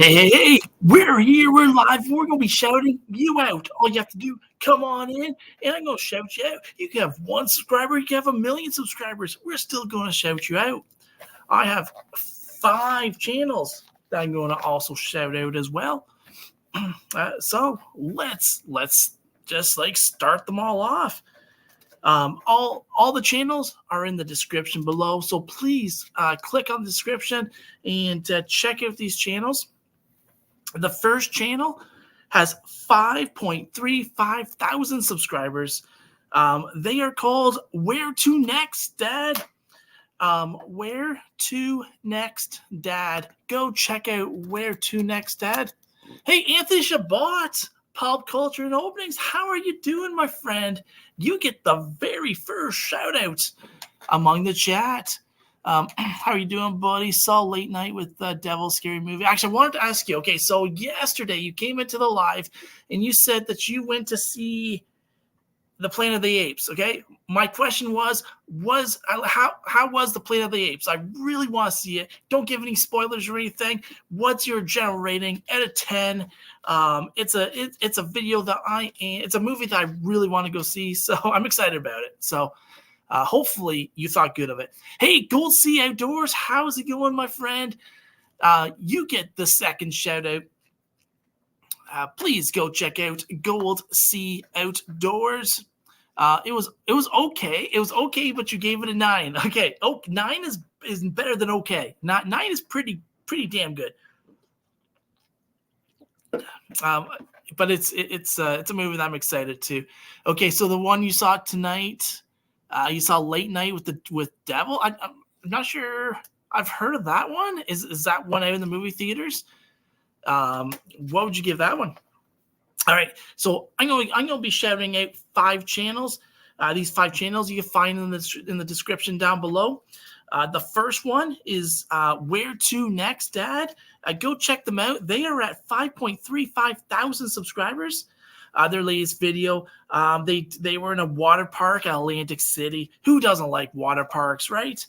Hey, we're here, we're live, we're going to be shouting you out. All you have to do, come on in, and I'm going to shout you out. You can have 1 subscriber, you can have 1,000,000 subscribers. We're still going to shout you out. I have 5 channels that I'm going to also shout out as well. So let's just start them all off. All the channels are in the description below, so please click on the description and check out these channels. The first channel has 5.35 thousand subscribers. They are called Where to Next Dad. Where to Next Dad. Go check out Where to Next Dad. Hey, Anthony Shabbat, Pop Culture and Openings. How are you doing, my friend? You get the very first shout out among the chat. How are you doing, buddy? Saw Late Night with the Devil Scary Movie. Actually, I wanted to ask you, okay, so yesterday you came into the live and you said that you went to see the Planet of the Apes, okay? My question was how was the Planet of the Apes? I really want to see it. Don't give any spoilers or anything. What's your general rating out of 10? It's a video that it's a movie that I really want to go see, so I'm excited about it. So hopefully you thought good of it. Hey, Gold Sea Outdoors, how's it going, my friend? You get the second shout out. Please go check out Gold Sea Outdoors. It was okay. It was okay, but you gave it a 9. Okay, 9 is better than okay. 9 is pretty damn good. But it's a movie that I'm excited to. Okay, so the one you saw tonight, you saw Late Night with Devil. I'm not sure I've heard of that one. Is that one out in the movie theaters? What would you give that one? All right, so I'm going to be shouting out 5 channels. These 5 channels you can find in the description down below. The first one is Where to Next Dad. Go check them out. They are at 5.35 thousand subscribers. Their latest video, they were in a water park at Atlantic City. Who doesn't like water parks, right?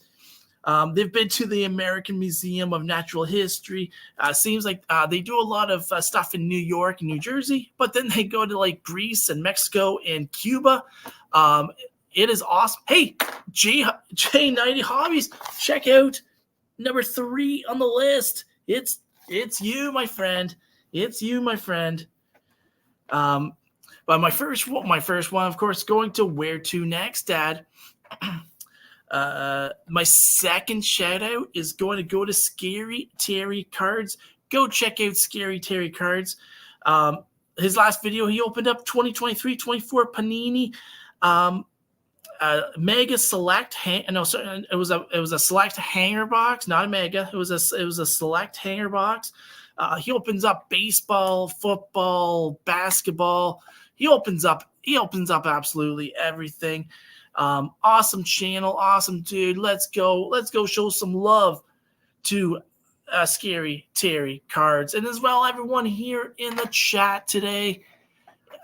They've been to the American Museum of Natural History. Seems like they do a lot of stuff in New York and New Jersey, but then they go to like Greece and Mexico and Cuba. It is awesome. Hey, J90 Hobbies, check out number 3 on the list. It's you, my friend. It's you, my friend. But my first one, of course, going to Where to Next Dad. My second shout out is going to go to Scary Terry Cards. Go check out Scary Terry Cards. His last video, he opened up 2023-24 Panini Mega Select. It was a Select Hanger box, not a Mega. It was a Select Hanger box. He opens up baseball, football, basketball. He opens up absolutely everything. Awesome channel, awesome dude. Let's go show some love to Scary Terry Cards, and as well everyone here in the chat today.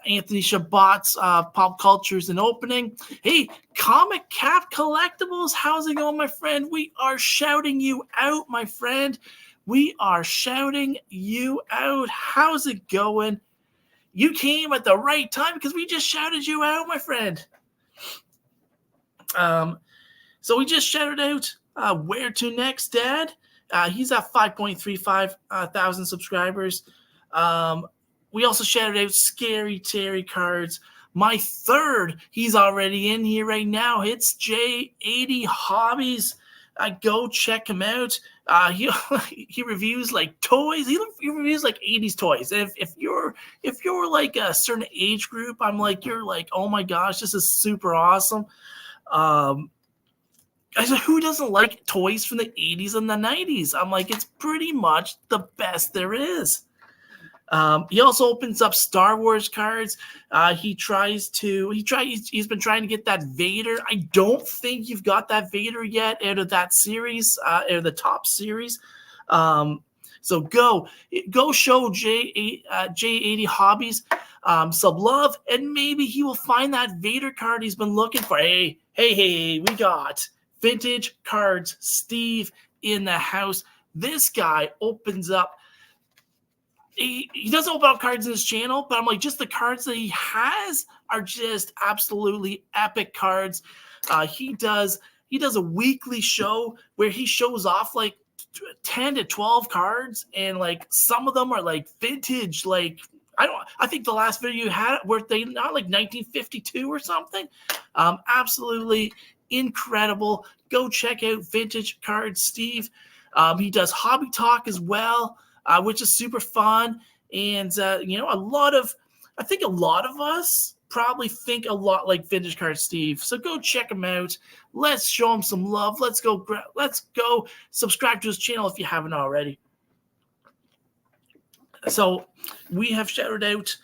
Anthony Shabbat's Pop Cultures and Opening. Hey, Comic Cap Collectibles, how's it going, my friend? We are shouting you out, my friend. We are shouting you out. How's it going? You came at the right time because we just shouted you out, my friend. So we just shouted out Where to Next Dad. He's at 5.35 thousand subscribers. We also shouted out Scary Terry Cards. My third, he's already in here right now. It's J80 Hobbies. Go check him out. He reviews like toys. He reviews like 80s toys. If you're like a certain age group, you're like, oh my gosh, this is super awesome. Who doesn't like toys from the 80s and the 90s? I'm like, it's pretty much the best there is. He also opens up Star Wars cards. He's been trying to get that Vader. I don't think you've got that Vader yet out of that series, out of the top series. So go show J80 Hobbies some love, and maybe he will find that Vader card he's been looking for. Hey, we got Vintage Cards Steve in the house. This guy opens up he doesn't open up cards in his channel, but I'm like, just the cards that he has are just absolutely epic cards. He does a weekly show where he shows off like 10 to 12 cards, and like some of them are like vintage, like I think the last video you had were they not like 1952 or something. Absolutely incredible. Go check out Vintage Cards Steve. He does hobby talk as well, which is super fun. And I think a lot of us probably think a lot like Vintage Card Steve. So go check him out. Let's show him some love. Let's go subscribe to his channel if you haven't already. So we have shouted out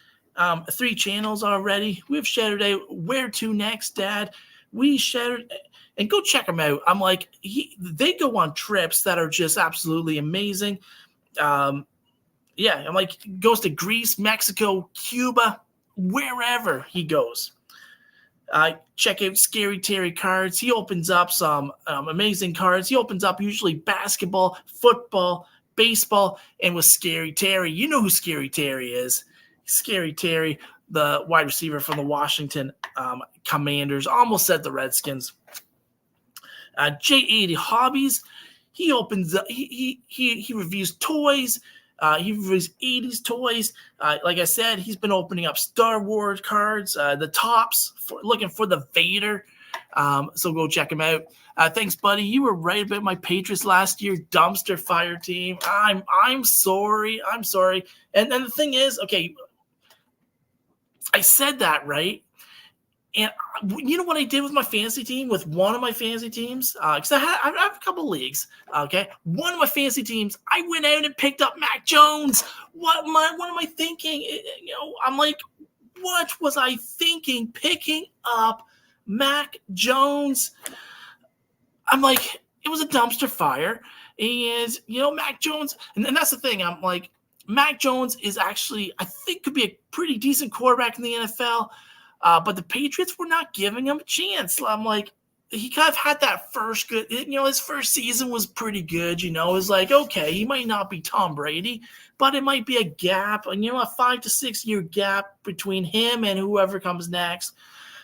3 channels already. We've shouted out Where To Next, Dad. We shouted, and go check them out. I'm like, they go on trips that are just absolutely amazing. I'm like, goes to Greece, Mexico, Cuba, wherever he goes. Check out Scary Terry Cards. He opens up some amazing cards. He opens up usually basketball, football, baseball, and with Scary Terry. You know who Scary Terry is. Scary Terry, the wide receiver from the Washington Commanders. Almost said the Redskins. J80 Hobbies. He opens up. He reviews toys. He reviews 80s toys. Like I said, he's been opening up Star Wars cards, the tops, looking for the Vader. So go check him out. Thanks, buddy. You were right about my Patriots last year dumpster fire team. I'm sorry. I'm sorry. And then the thing is, okay, I said that, right? And you know what I did with my fantasy team, with one of my fantasy teams? Because I have a couple leagues, okay? One of my fantasy teams, I went out and picked up Mac Jones. What am I thinking? I'm like, what was I thinking picking up Mac Jones? I'm like, it was a dumpster fire. And, Mac Jones, and that's the thing. I'm like, Mac Jones is actually, I think, could be a pretty decent quarterback in the NFL. But the Patriots were not giving him a chance. I'm like, he kind of had that first good, his first season was pretty good. It was like, okay, he might not be Tom Brady, but it might be a gap, and a 5 to 6 year gap between him and whoever comes next.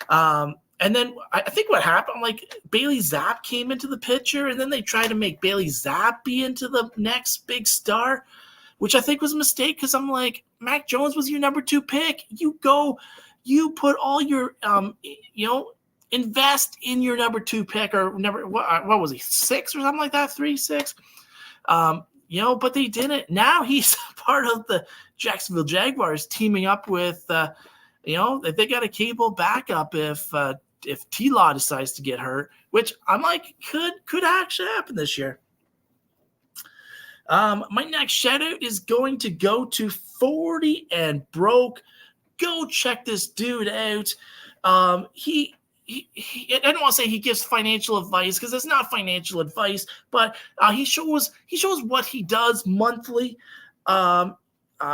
And then I think what happened, like Bailey Zapp came into the picture, and then they tried to make Bailey Zapp be into the next big star, which I think was a mistake, because I'm like, Mac Jones was your number 2 pick. You put all your, invest in your number 2 pick, or what was he, 6 or something like that, 3, 6? But they didn't. Now he's part of the Jacksonville Jaguars, teaming up with, they got a capable backup if T-Law decides to get hurt, which I'm like, could actually happen this year. My next shout out is going to go to 40 and Broke. Go check this dude out. I don't want to say he gives financial advice, because it's not financial advice, but he shows what he does monthly,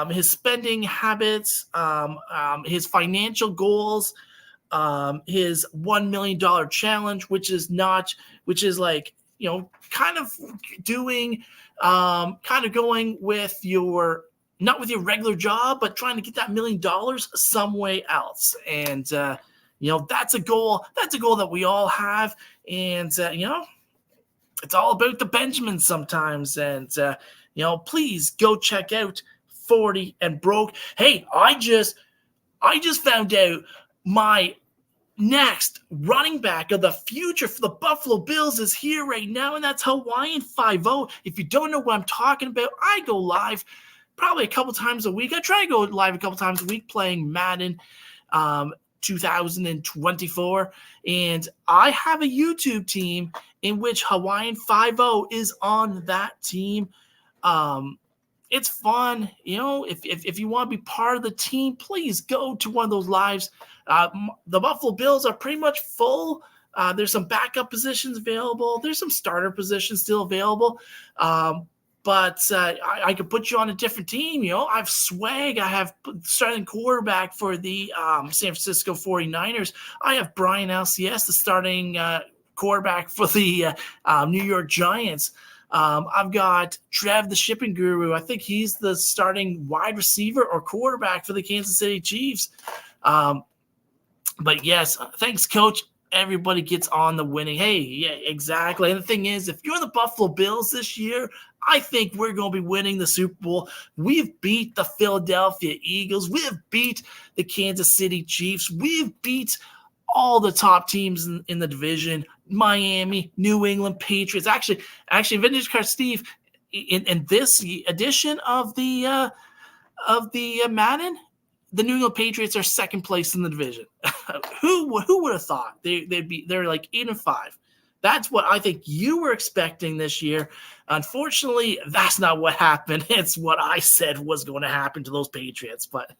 his spending habits, his financial goals, his $1 million challenge, which is like, kind of doing, kind of going with your, not with your regular job, but trying to get that $1 million some way else. And, that's a goal. That's a goal that we all have. And, it's all about the Benjamins sometimes. And, please go check out 40 and Broke. Hey, I just found out my next running back of the future for the Buffalo Bills is here right now, and that's Hawaiian 5-0. If you don't know what I'm talking about, I go live probably a couple times a week. I try to go live a couple times a week playing Madden 2024, and I have a YouTube team in which Hawaiian 5-0 is on that team. It's fun. If you want to be part of the team, please go to one of those lives. The Buffalo Bills are pretty much full. There's some backup positions available. There's some starter positions still available. But I could put you on a different team. I have swag. I have starting quarterback for the San Francisco 49ers. I have Brian LCS, the starting quarterback for the New York Giants. I've got Trev, the shipping guru. I think he's the starting wide receiver or quarterback for the Kansas City Chiefs. But yes, thanks, Coach. Everybody gets on the winning. Hey, yeah, exactly. And the thing is, if you're the Buffalo Bills this year, I think we're going to be winning the Super Bowl. We've beat the Philadelphia Eagles. We've beat the Kansas City Chiefs. We've beat all the top teams in the division. Miami, New England Patriots. Actually, Vintage Car Steve, in this edition of the Madden, the New England Patriots are second place in the division. Who would have thought they're like 8-5? That's what I think you were expecting this year. Unfortunately, that's not what happened. It's what I said was going to happen to those Patriots. But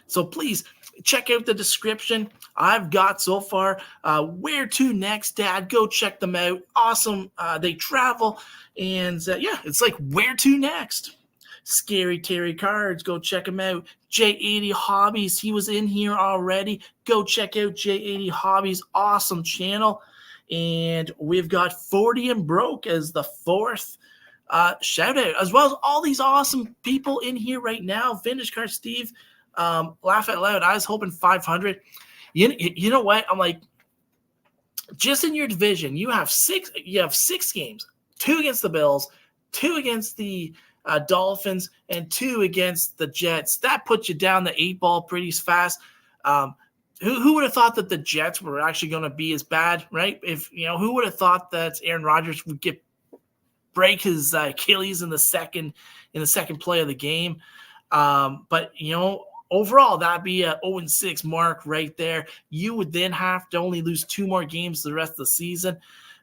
so please check out the description I've got so far. Where to next, Dad? Go check them out. Awesome. They travel. And it's like where to next. Scary Terry Cards, go check him out. J80 Hobbies, he was in here already. Go check out J80 Hobbies, awesome channel. And we've got 40 and Broke as the fourth shout out, as well as all these awesome people in here right now. Vintage Car Steve, laugh out loud. I was hoping 500. You know what? I'm like, just in your division, you have six games, 2 against the Bills, 2 against the Dolphins, and 2 against the Jets. That puts you down the 8 ball pretty fast. Who would have thought that the Jets were actually going to be as bad, right? Who would have thought that Aaron Rodgers would break his Achilles in the second play of the game? But overall, that'd be a 0-6 mark right there. You would then have to only lose 2 more games the rest of the season,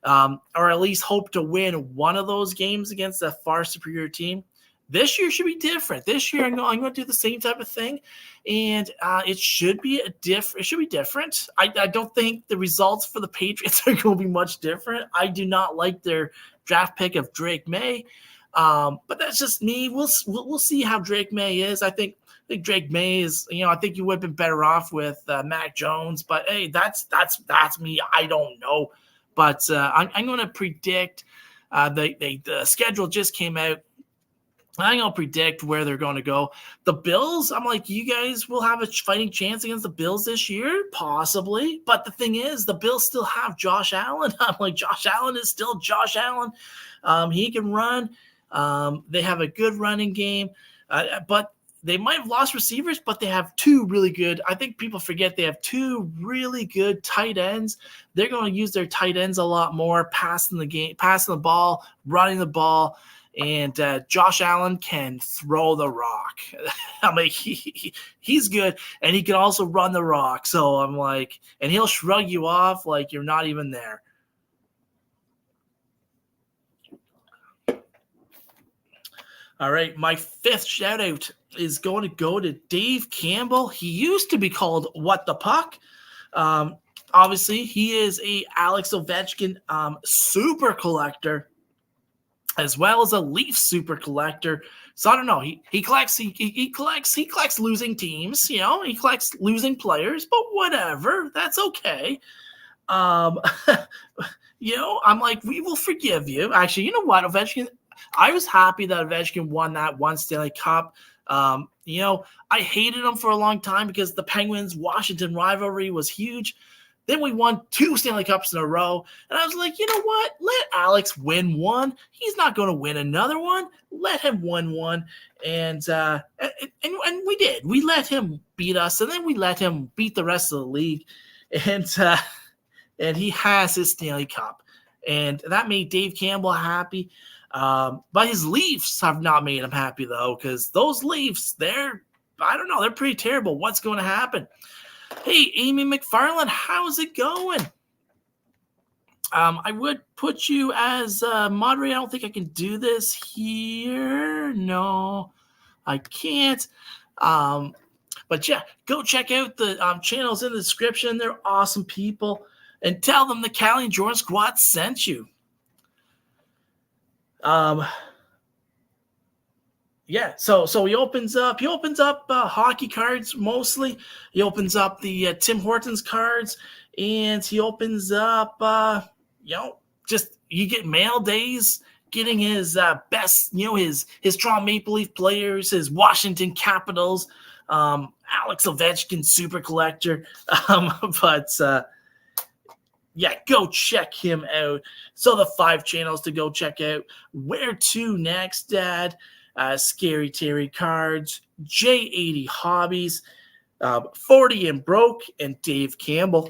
or at least hope to win one of those games against a far superior team. This year should be different. This year I'm going to do the same type of thing, and it should be different. I don't think the results for the Patriots are going to be much different. I do not like their draft pick of Drake May, but that's just me. We'll see how Drake May is. I think Drake May is. I think you would have been better off with Mac Jones, but hey, that's me. I don't know, but I'm going to predict. The schedule just came out. I'm going to predict where they're going to go. The Bills, I'm like, you guys will have a fighting chance against the Bills this year? Possibly. But the thing is, the Bills still have Josh Allen. I'm like, Josh Allen is still Josh Allen. He can run. They have a good running game. But they might have lost receivers, but they have 2 really good. I think people forget they have 2 really good tight ends. They're going to use their tight ends a lot more, passing the ball, running the ball. And Josh Allen can throw the rock. I'm like, he's good, and he can also run the rock. So I'm like, and he'll shrug you off like you're not even there. All right, my 5th shout out is going to go to Dave Campbell. He used to be called What the Puck. Obviously, he is a Alex Ovechkin super collector, as well as a Leaf super collector. So I don't know. He collects losing teams. He collects losing players, but whatever. That's okay. I'm like, we will forgive you. Actually, you know what, Ovechkin? I was happy that Ovechkin won that one Stanley Cup. I hated him for a long time because the Penguins-Washington rivalry was huge. Then we won 2 Stanley Cups in a row. And I was like, you know what? Let Alex win one. He's not going to win another one. Let him win one. And we did. We let him beat us, and then we let him beat the rest of the league. And he has his Stanley Cup. And that made Dave Campbell happy. But his Leafs have not made him happy, though, because those Leafs, I don't know, they're pretty terrible. What's going to happen? Hey, Amy McFarland, how's it going? I would put you as moderator. I don't think I can do this here. No, I can't. But yeah, go check out the channels in the description. They're awesome people. And tell them the Callie and Jordan Squad sent you. Yeah, so he opens up hockey cards mostly. He opens up the Tim Hortons cards, and he opens up, just you get mail days, getting his best, his Toronto Maple Leaf players, his Washington Capitals, Alex Ovechkin super collector. But go check him out. So the 5 channels to go check out. Where to next, Dad? Scary Terry Cards, J80 Hobbies, 40 and Broke, and Dave Campbell.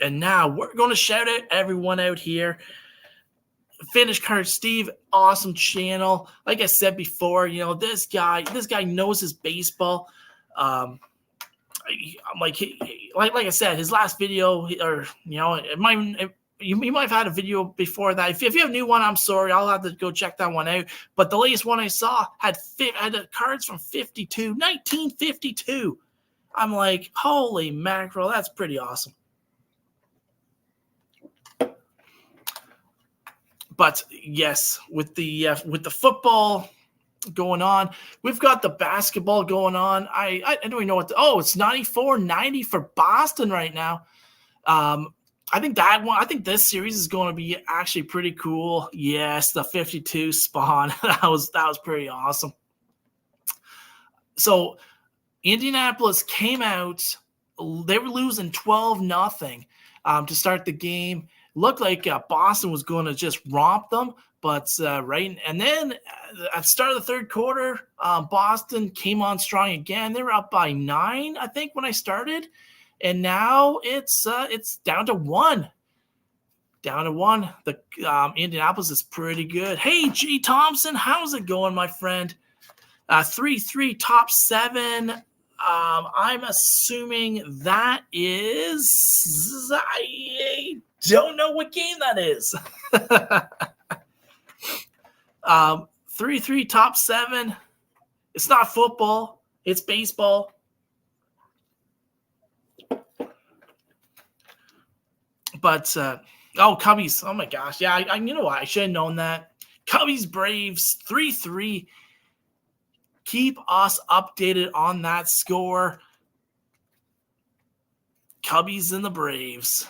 And now we're going to shout out everyone out here. Finish Card Steve, awesome channel. Like I said before, this guy knows his baseball. Like I said, his last video, or you might have had a video before that. If you have a new one, I'm sorry, I'll have to go check that one out. But the latest one I saw had the cards from 1952. I'm like, holy mackerel, that's pretty awesome. But yes, with the football going on, we've got the basketball going on. I don't even know it's 94-90 for Boston right now. I think this series is going to be actually pretty cool. Yes, the 52 spawn. that was pretty awesome. So Indianapolis came out, they were losing 12-0 to start the game. Looked like Boston was going to just romp them, but and then at the start of the third quarter, Boston came on strong again. They were up by 9, I think, when I started, and now it's down to 1. Down to 1. The Indianapolis is pretty good. Hey, G. Thompson, how's it going, my friend? 3-3 top 7. I'm assuming that is. I don't know what game that is. 3-3 top 7. It's not football. It's baseball. But Cubbies. Oh my gosh. Yeah, you know what? I should have known that. Cubbies Braves 3-3. Keep us updated on that score. Cubbies and the Braves.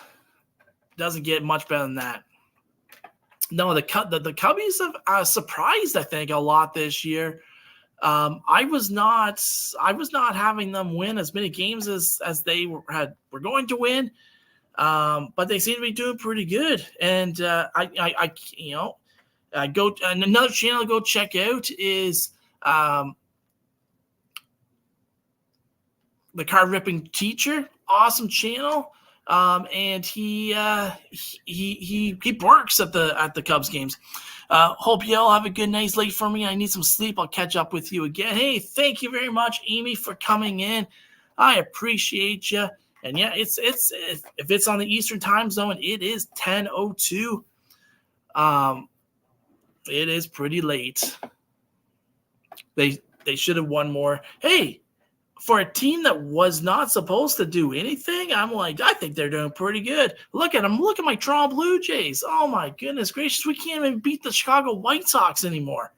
Doesn't get much better than that. No, the Cubbies have surprised, I think, a lot this year. I was not having them win as many games as they were going to win, but they seem to be doing pretty good. And another channel to go check out is the Card Ripping Teacher. Awesome channel. And he works at the Cubs games. Hope you all have a good night's late for me. I need some sleep. I'll catch up with you again. Hey, thank you very much, Amy, for coming in. I appreciate you. And yeah, if it's on the Eastern time zone, it is 10:02. It is pretty late. They should have won more. Hey, for a team that was not supposed to do anything, I'm like, I think they're doing pretty good. Look at them. Look at my Toronto Blue Jays. Oh, my goodness gracious. We can't even beat the Chicago White Sox anymore.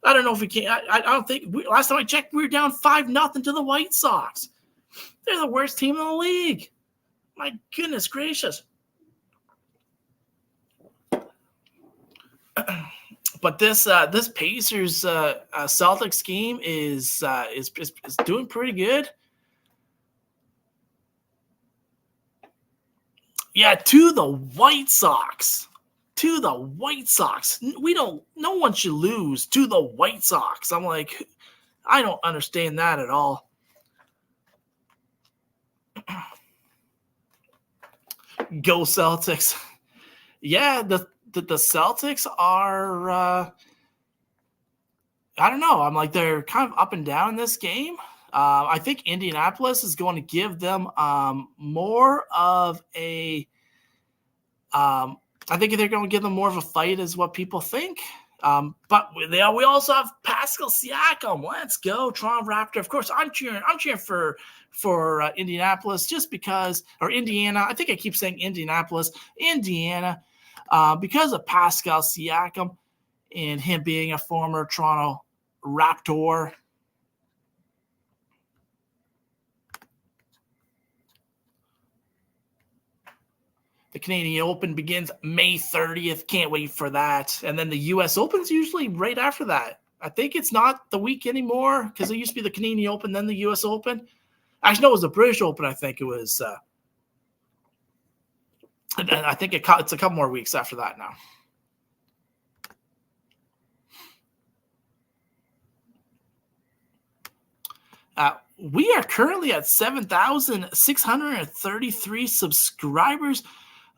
I don't know if we can. I don't think. Last time I checked, we were down 5-0 to the White Sox. They're the worst team in the league. My goodness gracious. But this Pacers Celtics game is doing pretty good. Yeah, to the White Sox. To the White Sox. No one should lose to the White Sox. I'm like, I don't understand that at all. Go Celtics. Yeah, the Celtics are, I don't know. I'm like, they're kind of up and down in this game. I think Indianapolis is going to give them more of a, I think they're going to give them more of a fight as what people think. But we also have Pascal Siakam. Let's go, Toronto Raptor. Of course, I'm cheering for Indianapolis just because, or Indiana. I think I keep saying Indianapolis, Indiana. Because of Pascal Siakam and him being a former Toronto Raptor. Canadian Open begins May 30th. Can't wait for that. And then the U.S. Open's usually right after that. I think it's not the week anymore because it used to be the Canadian Open, then the U.S. Open. Actually, no, it was the British Open. I think it was. And I think it's a couple more weeks after that now. We are currently at 7,633 subscribers.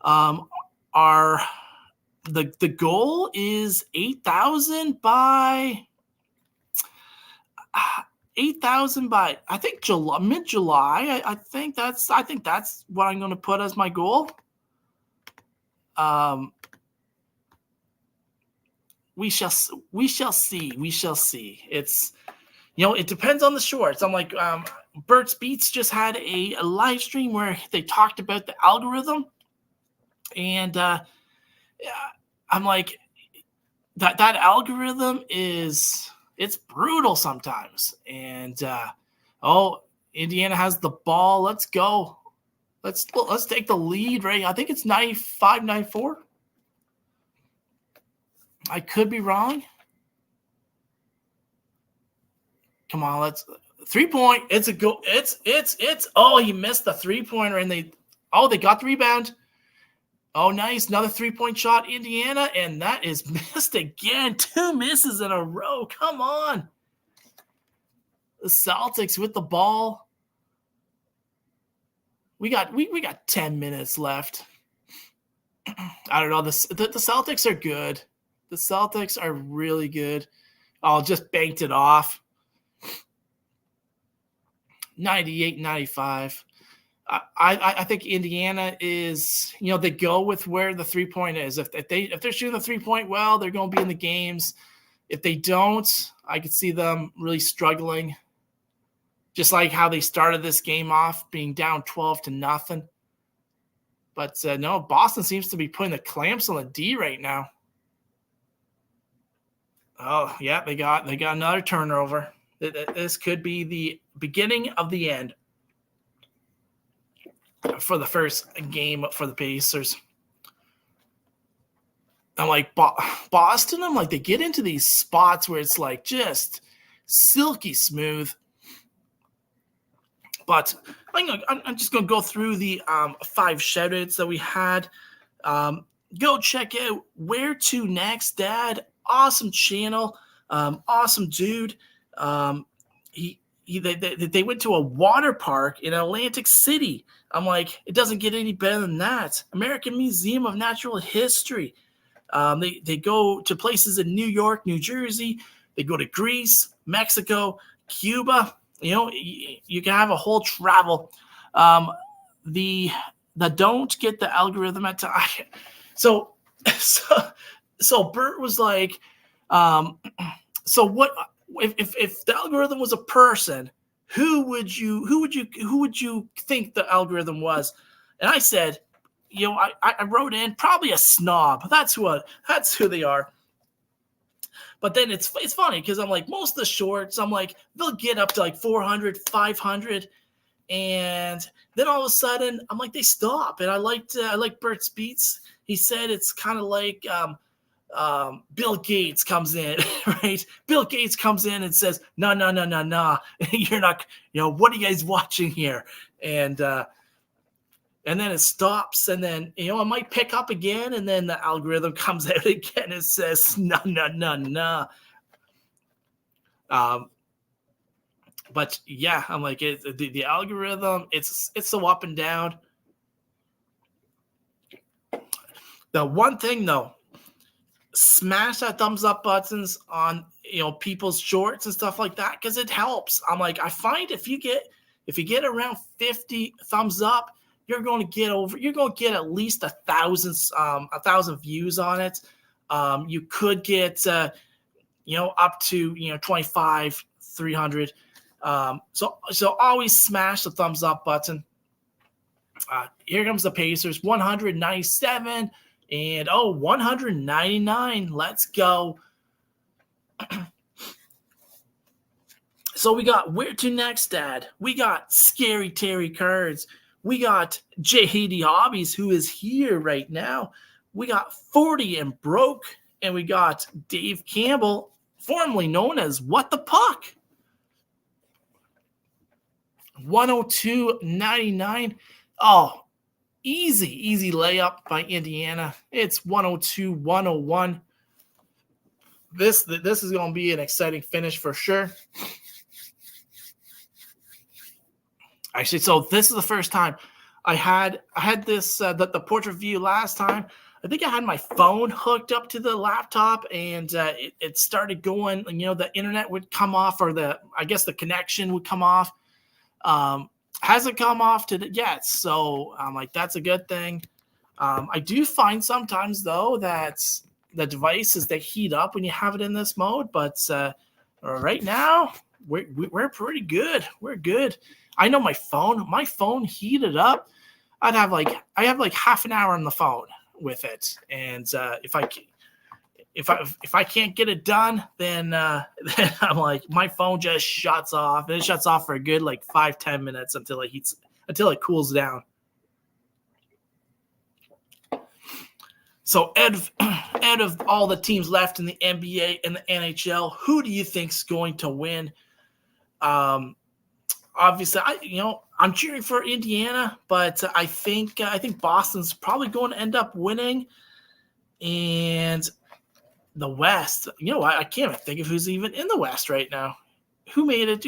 The goal is 8,000 by 8,000 by I think mid-July. I think that's what I'm going to put as my goal. We shall see. It's, it depends on the shorts. I'm like, Burt's Beats just had a live stream where they talked about the algorithm, and I'm like, that algorithm it's brutal sometimes. And Indiana has the ball. Let's go. Let's take the lead, right? I think it's 95-94. I could be wrong. Come on, let's 3-point. It's a go. It's he missed the 3-pointer, and they got the rebound. Oh, nice. Another 3-point shot, Indiana, and that is missed again. 2 misses in a row. Come on. The Celtics with the ball. We got 10 minutes left. I don't know. The Celtics are good. The Celtics are really good. Oh, just banked it off. 98-95. I think Indiana is, they go with where the 3-point is. If they're shooting the 3-point well, they're going to be in the games. If they don't, I could see them really struggling. Just like how they started this game off, being down 12-0. But no, Boston seems to be putting the clamps on the D right now. Oh yeah, they got another turnover. This could be the beginning of the end for the first game for the Pacers. I'm like, Boston, I'm like, they get into these spots where it's like just silky smooth. But I'm just going to go through the 5 shoutouts that we had. Go check out Where To Next Dad. Awesome channel. Awesome dude. They went to a water park in Atlantic City. I'm like, it doesn't get any better than that. American Museum of Natural History. They go to places in New York, New Jersey. They go to Greece, Mexico, Cuba. You can have a whole travel. The don't get the algorithm at time. So Bert was like, so what if the algorithm was a person, who would you think the algorithm was? And I said, I wrote in probably a snob. That's who they are. But then it's funny because I'm like, most of the shorts, I'm like, they'll get up to like 400, 500. And then all of a sudden, I'm like, they stop. And I like Burt's Beats. He said it's kind of like Bill Gates comes in, right? Bill Gates comes in and says, no. You're not, what are you guys watching here? And then it stops, and then, it might pick up again, and then the algorithm comes out again and says, no. But yeah, I'm like, the algorithm, it's so up and down. The one thing though, smash that thumbs up buttons on people's shorts and stuff like that, because it helps. I'm like, I find if you get around 50 thumbs up, you're going to get at least 1,000 views on it. You could get up to 25, 300. So always smash the thumbs up button. Here comes the Pacers, 197 and 199. Let's go. So we got Where To Next Dad. We got Scary Terry Cards. We got JD Hobbies, who is here right now. We got 40 and Broke, and we got Dave Campbell, formerly known as What the Puck. 102.99. Oh, easy layup by Indiana. It's 102-101. This is going to be an exciting finish for sure. Actually, so this is the first time I had this the portrait view last time. I think I had my phone hooked up to the laptop, and it started going. And, the internet would come off, or the connection would come off. Hasn't come off yet, so I'm like, that's a good thing. I do find sometimes though that the devices, they heat up when you have it in this mode, but right now we're pretty good. We're good. I know my phone heated up. I have like half an hour on the phone with it, and if I can't get it done, then I'm like, my phone just shuts off. And it shuts off for a good 5-10 minutes until it cools down. So out of all the teams left in the NBA and the NHL, who do you think's going to win? Obviously, I'm cheering for Indiana, but I think Boston's probably going to end up winning. And the West, I can't even think of who's even in the West right now. Who made it?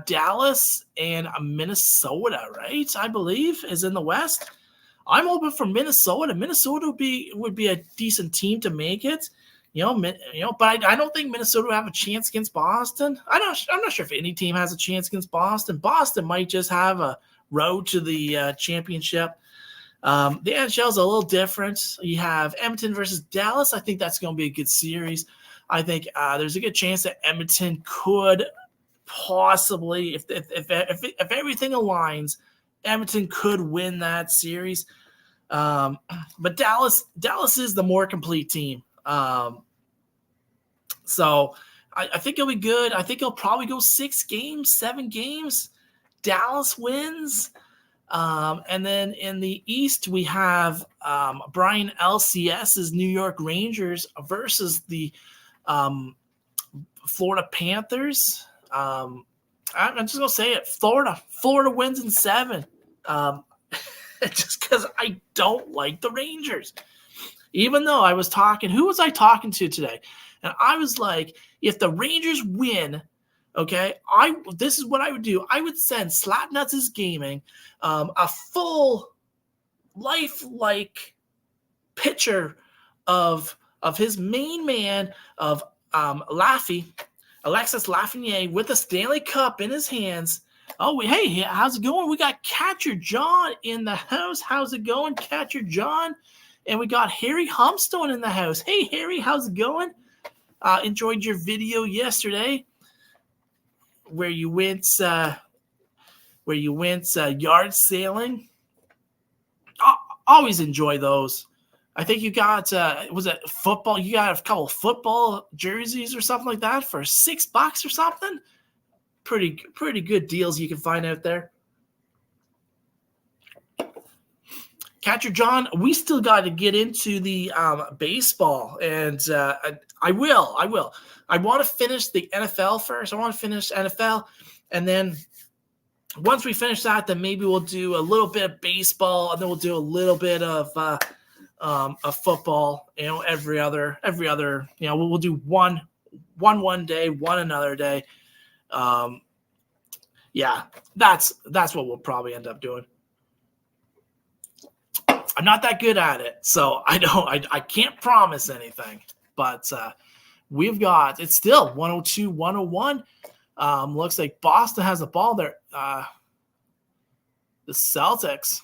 Dallas and Minnesota, right? I believe is in the West. I'm hoping for Minnesota. Minnesota would be a decent team to make it. But I don't think Minnesota will have a chance against Boston. I'm not sure if any team has a chance against Boston. Boston might just have a road to the championship. The NHL is a little different. You have Edmonton versus Dallas. I think that's going to be a good series. I think there's a good chance that Edmonton could possibly, if everything aligns, Edmonton could win that series. But Dallas is the more complete team. So I think it'll be good. I think it'll probably go 6 games, 7 games. Dallas wins. And then in the East, we have Brian LCS's New York Rangers versus the Florida Panthers. I'm just going to say it. Florida wins in 7. Just because I don't like the Rangers. Even though I was talking, who was I talking to today? And I was like, if the Rangers win, okay, this is what I would do. I would send Slapnuts' Gaming a full lifelike picture of his main man, of Alexis Lafreniere, with a Stanley Cup in his hands. Oh, hey, how's it going? We got Catcher John in the house. How's it going, Catcher John? And we got Harry Humstone in the house. Hey, Harry, how's it going? Enjoyed your video yesterday where you went yard sailing. Always enjoy those. I think you got was it football? You got a couple of football jerseys or something like that for $6 or something. Pretty good deals you can find out there. Catcher John, we still got to get into the baseball, and I will. I want to finish the NFL first. I want to finish NFL, and then once we finish that, then maybe we'll do a little bit of baseball, and then we'll do a little bit of football. Every other. We'll do one day, one another day. Yeah, that's what we'll probably end up doing. I'm not that good at it, so I can't promise anything. But it's still 102-101. Looks like Boston has the ball there. The Celtics,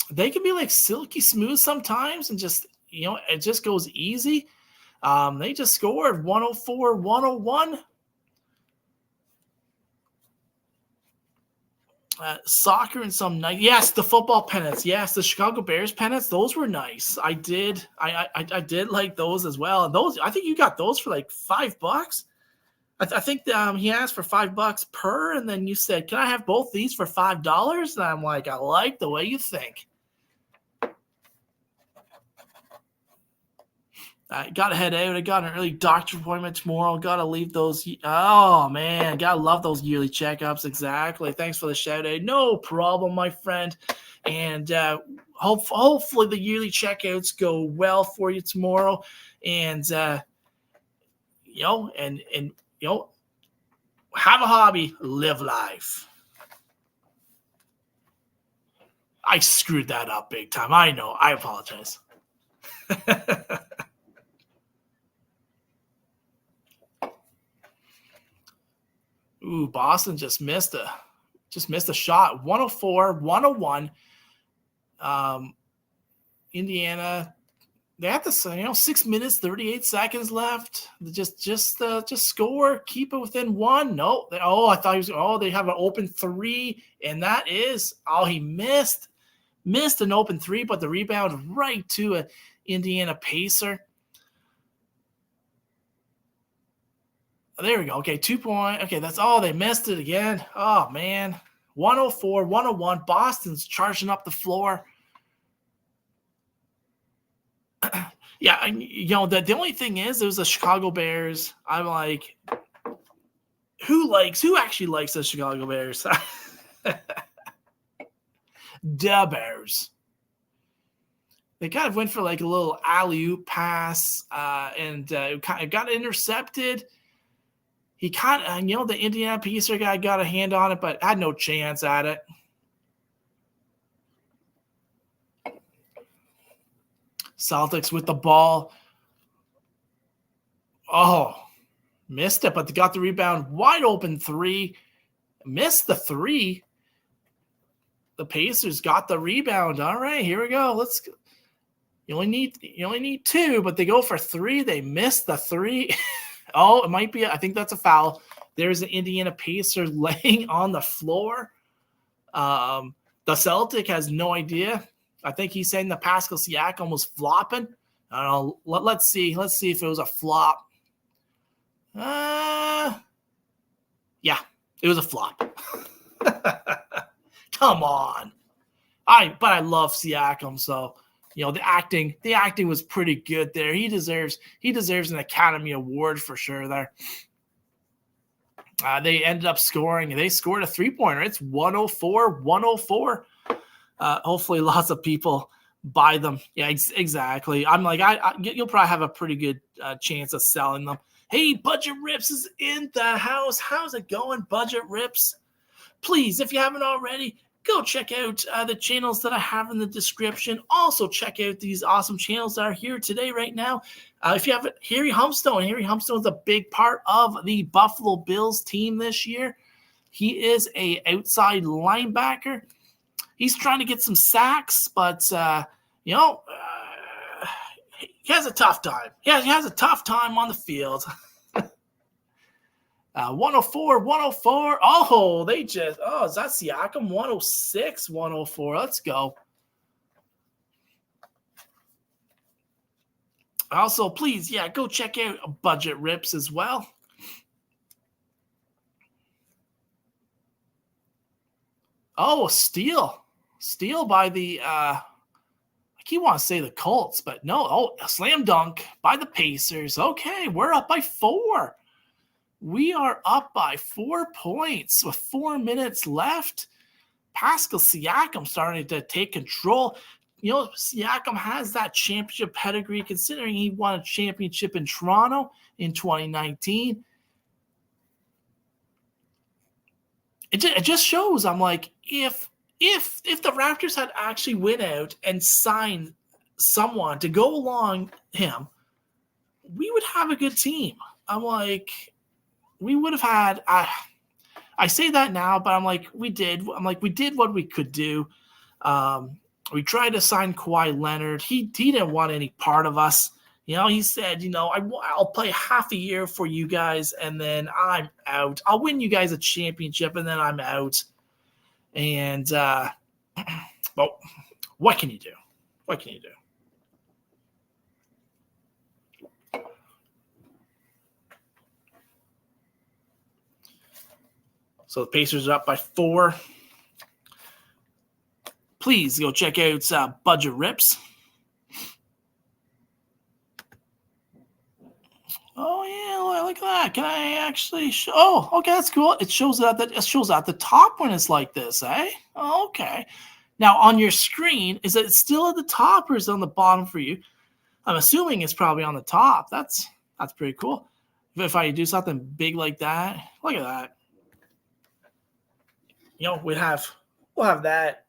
they can be like silky smooth sometimes, and just it just goes easy. They just scored 104-101. Soccer and some nice. Yes, the football pennants. Yes, the Chicago Bears pennants. Those were nice. I did like those as well. And those, I think you got those for like $5. I think he asked for $5 per, and then you said, "Can I have both these for $5?" And I'm like, "I like the way you think." I got to head out. I got an early doctor appointment tomorrow. Got to leave those. Oh, man. Got to love those yearly checkups. Exactly. Thanks for the shout out. No problem, my friend. And hopefully the yearly checkouts go well for you tomorrow. And, have a hobby, live life. I screwed that up big time. I know. I apologize. Ooh, Boston just missed a shot. 104, 101. Indiana, they have to 6 minutes, 38 seconds left. Just score, keep it within one. No, I thought he was. They have an open three, and that is he missed an open three, but the rebound right to an Indiana Pacer. There we go. Okay, 2 point. Okay, that's all. They missed it again. Oh, man. 104, 101. Boston's charging up the floor. Yeah, the only thing is, it was the Chicago Bears. I'm like, who actually likes the Chicago Bears? The Bears. They kind of went for like a little alley-oop pass, and it got intercepted. He kind of, the Indiana Pacer guy got a hand on it, but had no chance at it. Celtics with the ball. Oh, missed it, but they got the rebound. Wide open three. Missed the three. The Pacers got the rebound. All right, here we go. Let's go. You only need two, but they go for three. They missed the three. Oh, it might be. I think that's a foul. There's an Indiana Pacer laying on the floor. The Celtic has no idea. I think he's saying the Pascal Siakam was flopping. I don't know. Let's see. Let's see if it was a flop. Yeah, it was a flop. Come on. But I love Siakam, so the acting was pretty good there. He deserves an Academy Award for sure there. They ended up scoring. They scored a 3-pointer. It's 104. Hopefully lots of people buy them. Yeah, exactly. I'm like, you'll probably have a pretty good chance of selling them. Hey, Budget Rips is in the house. How's it going, Budget Rips? Please, if you haven't already, go check out the channels that I have in the description. Also, check out these awesome channels that are here today, right now. If you haven't, Harry Humstone is a big part of the Buffalo Bills team this year. He is a outside linebacker. He's trying to get some sacks, but he has a tough time. He has a tough time on the field. 104. Oh, is that Siakam? 106, 104. Let's go. Also, please, go check out Budget Rips as well. Oh, steal by the I keep want to say the Colts, but no. Oh, a slam dunk by the Pacers. Okay, we're up by 4. We are up by 4 points with 4 minutes left. Pascal Siakam starting to take control. Siakam has that championship pedigree, considering he won a championship in Toronto in 2019. It just shows. I'm like, if the Raptors had actually went out and signed someone to go along him, we would have a good team. I'm like, we would have had. I say that now, but I'm like, we did. We did what we could do. We tried to sign Kawhi Leonard. He didn't want any part of us. He said, I'll play half a year for you guys, and then I'm out. I'll win you guys a championship, and then I'm out. And, well, what can you do? What can you do? So the Pacers are up by 4. Please go check out Budget Rips. Oh yeah, look at that. Can I actually show? Oh, okay, that's cool. It shows out the top when it's like this, eh? Oh, okay. Now on your screen, is it still at the top or is it on the bottom for you? I'm assuming it's probably on the top. That's pretty cool. If I do something big like that, look at that. You know, we'll have that.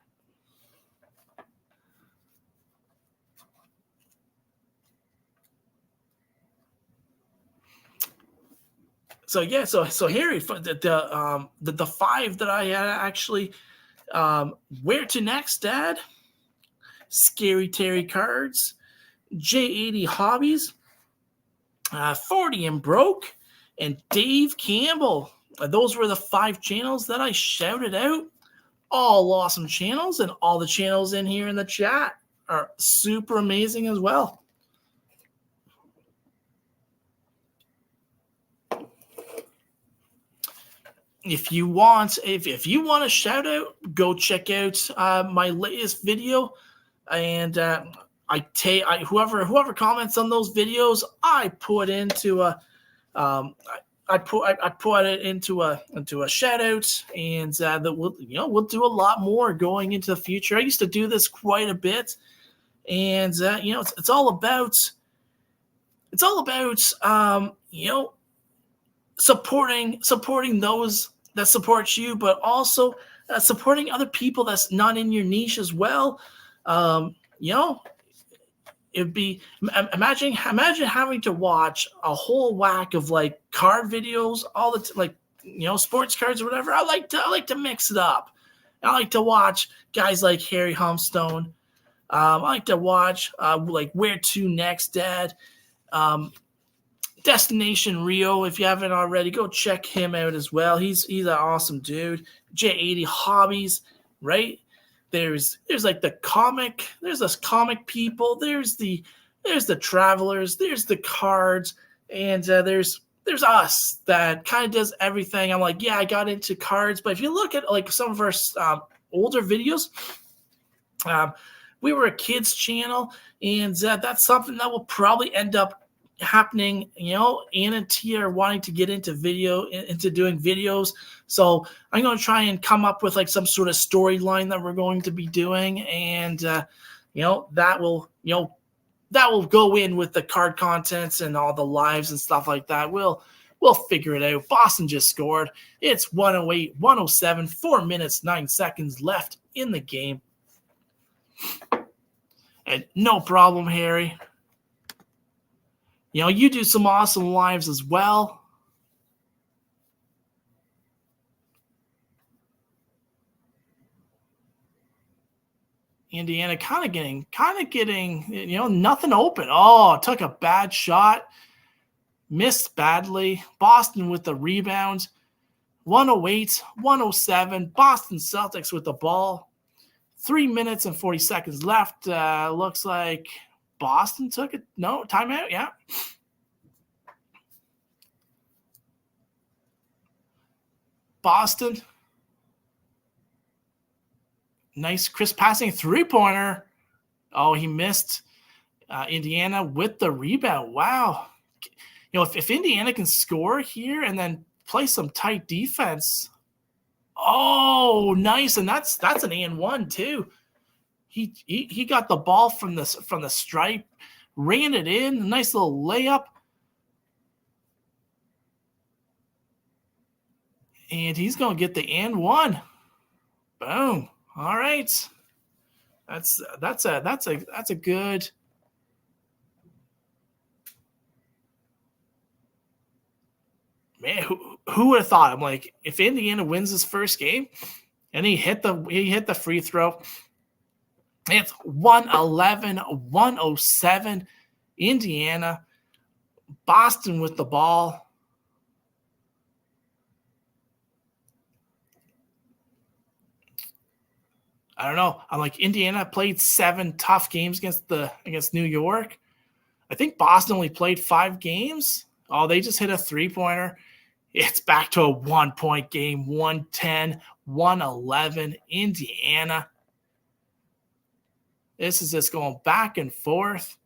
So yeah, so Harry, the 5 that I actually where to next, Dad? Scary Terry cards, J80 hobbies, 40 and broke, and Dave Campbell. Those were the 5 channels that I shouted out. All awesome channels, and all the channels in here in the chat are super amazing as well. If you want a shout out, go check out my latest video, and whoever comments on those videos, I put into a I put it into a shout out, and that we'll do a lot more going into the future. I used to do this quite a bit, and it's all about supporting those that support you, but also supporting other people that's not in your niche as well. It'd be imagine having to watch a whole whack of like card videos, all the sports cards or whatever. I like to mix it up. I like to watch guys like Harry Humstone. I like to watch like Where to Next, Dad. Destination Rio, if you haven't already, go check him out as well. He's an awesome dude. J80 hobbies, right? There's like the comic, there's this comic people, there's the travelers, there's the cards, and there's us that kind of does everything. I'm like, yeah, I got into cards, but if you look at like some of our older videos, we were a kids channel, and that's something that will probably end up happening. Ann and Tia are wanting to get into doing videos, so I'm going to try and come up with like some sort of storyline that we're going to be doing, and that will go in with the card contents and all the lives and stuff like that. We'll figure it out. Boston just scored. It's 108-107, 4 minutes 9 seconds left in the game, and no problem, Harry. You do some awesome lives as well. Indiana kind of getting, nothing open. Oh, took a bad shot. Missed badly. Boston with the rebound. 108-107. Boston Celtics with the ball. 3 minutes and 40 seconds left. Looks like Boston took it. No, timeout. Yeah. Boston. Nice crisp passing 3-pointer. Oh, he missed. Indiana with the rebound. Wow. If Indiana can score here and then play some tight defense. Oh, nice. And that's an and one too. He got the ball from the stripe, ran it in, nice little layup, and he's going to get the and one. Boom! All right, that's a good. Man, who would have thought? I'm like, if Indiana wins his first game, and he hit the free throw. It's 111-107, Indiana. Boston with the ball. I don't know. I'm like, Indiana played 7 tough games against New York. I think Boston only played 5 games. Oh, they just hit a 3-pointer. It's back to a 1-point game, 110-111, Indiana. This is just going back and forth.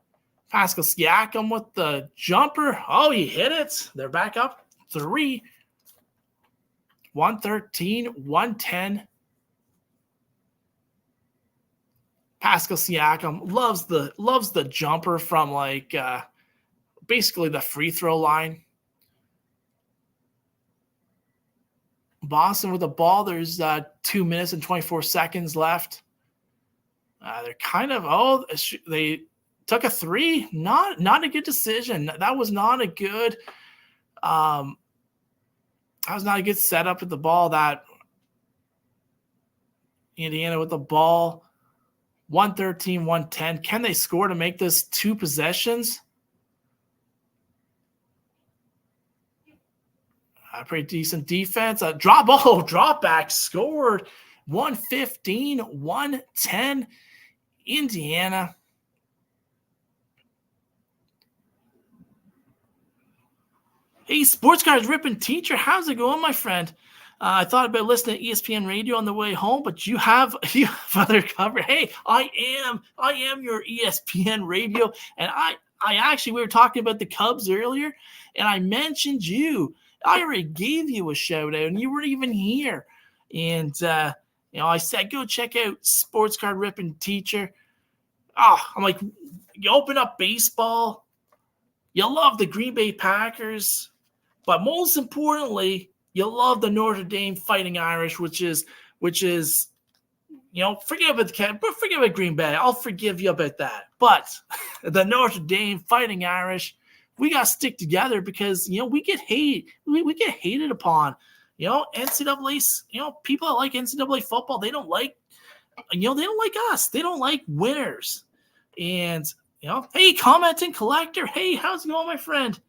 Pascal Siakam with the jumper. Oh, he hit it. They're back up 3. 113-110. Pascal Siakam loves the jumper from basically the free throw line. Boston with the ball. There's 2 minutes and 24 seconds left. They're kind of they took a 3. Not a good decision. That was not a good setup at the ball. That Indiana with the ball. 113-110. Can they score to make this 2 possessions? Pretty decent defense. Drop back scored. 115-110. Indiana. Hey, Sports Cards Ripping Teacher, how's it going, my friend? I thought about listening to ESPN Radio on the way home, but you have other cover. Hey, I am your ESPN Radio, and I actually, we were talking about the Cubs earlier, and I mentioned you. I already gave you a shout out, and you weren't even here. And I said, go check out Sports Card Ripping Teacher. I'm like, you open up baseball, you love the Green Bay Packers, but most importantly, you love the Notre Dame Fighting Irish, which is forget about Green Bay. I'll forgive you about that. But the Notre Dame Fighting Irish, we got to stick together because, we get hated. We get hated upon. NCAA, people that like NCAA football, they don't like us. They don't like winners. And, hey, commenting collector. Hey, how's it going, my friend?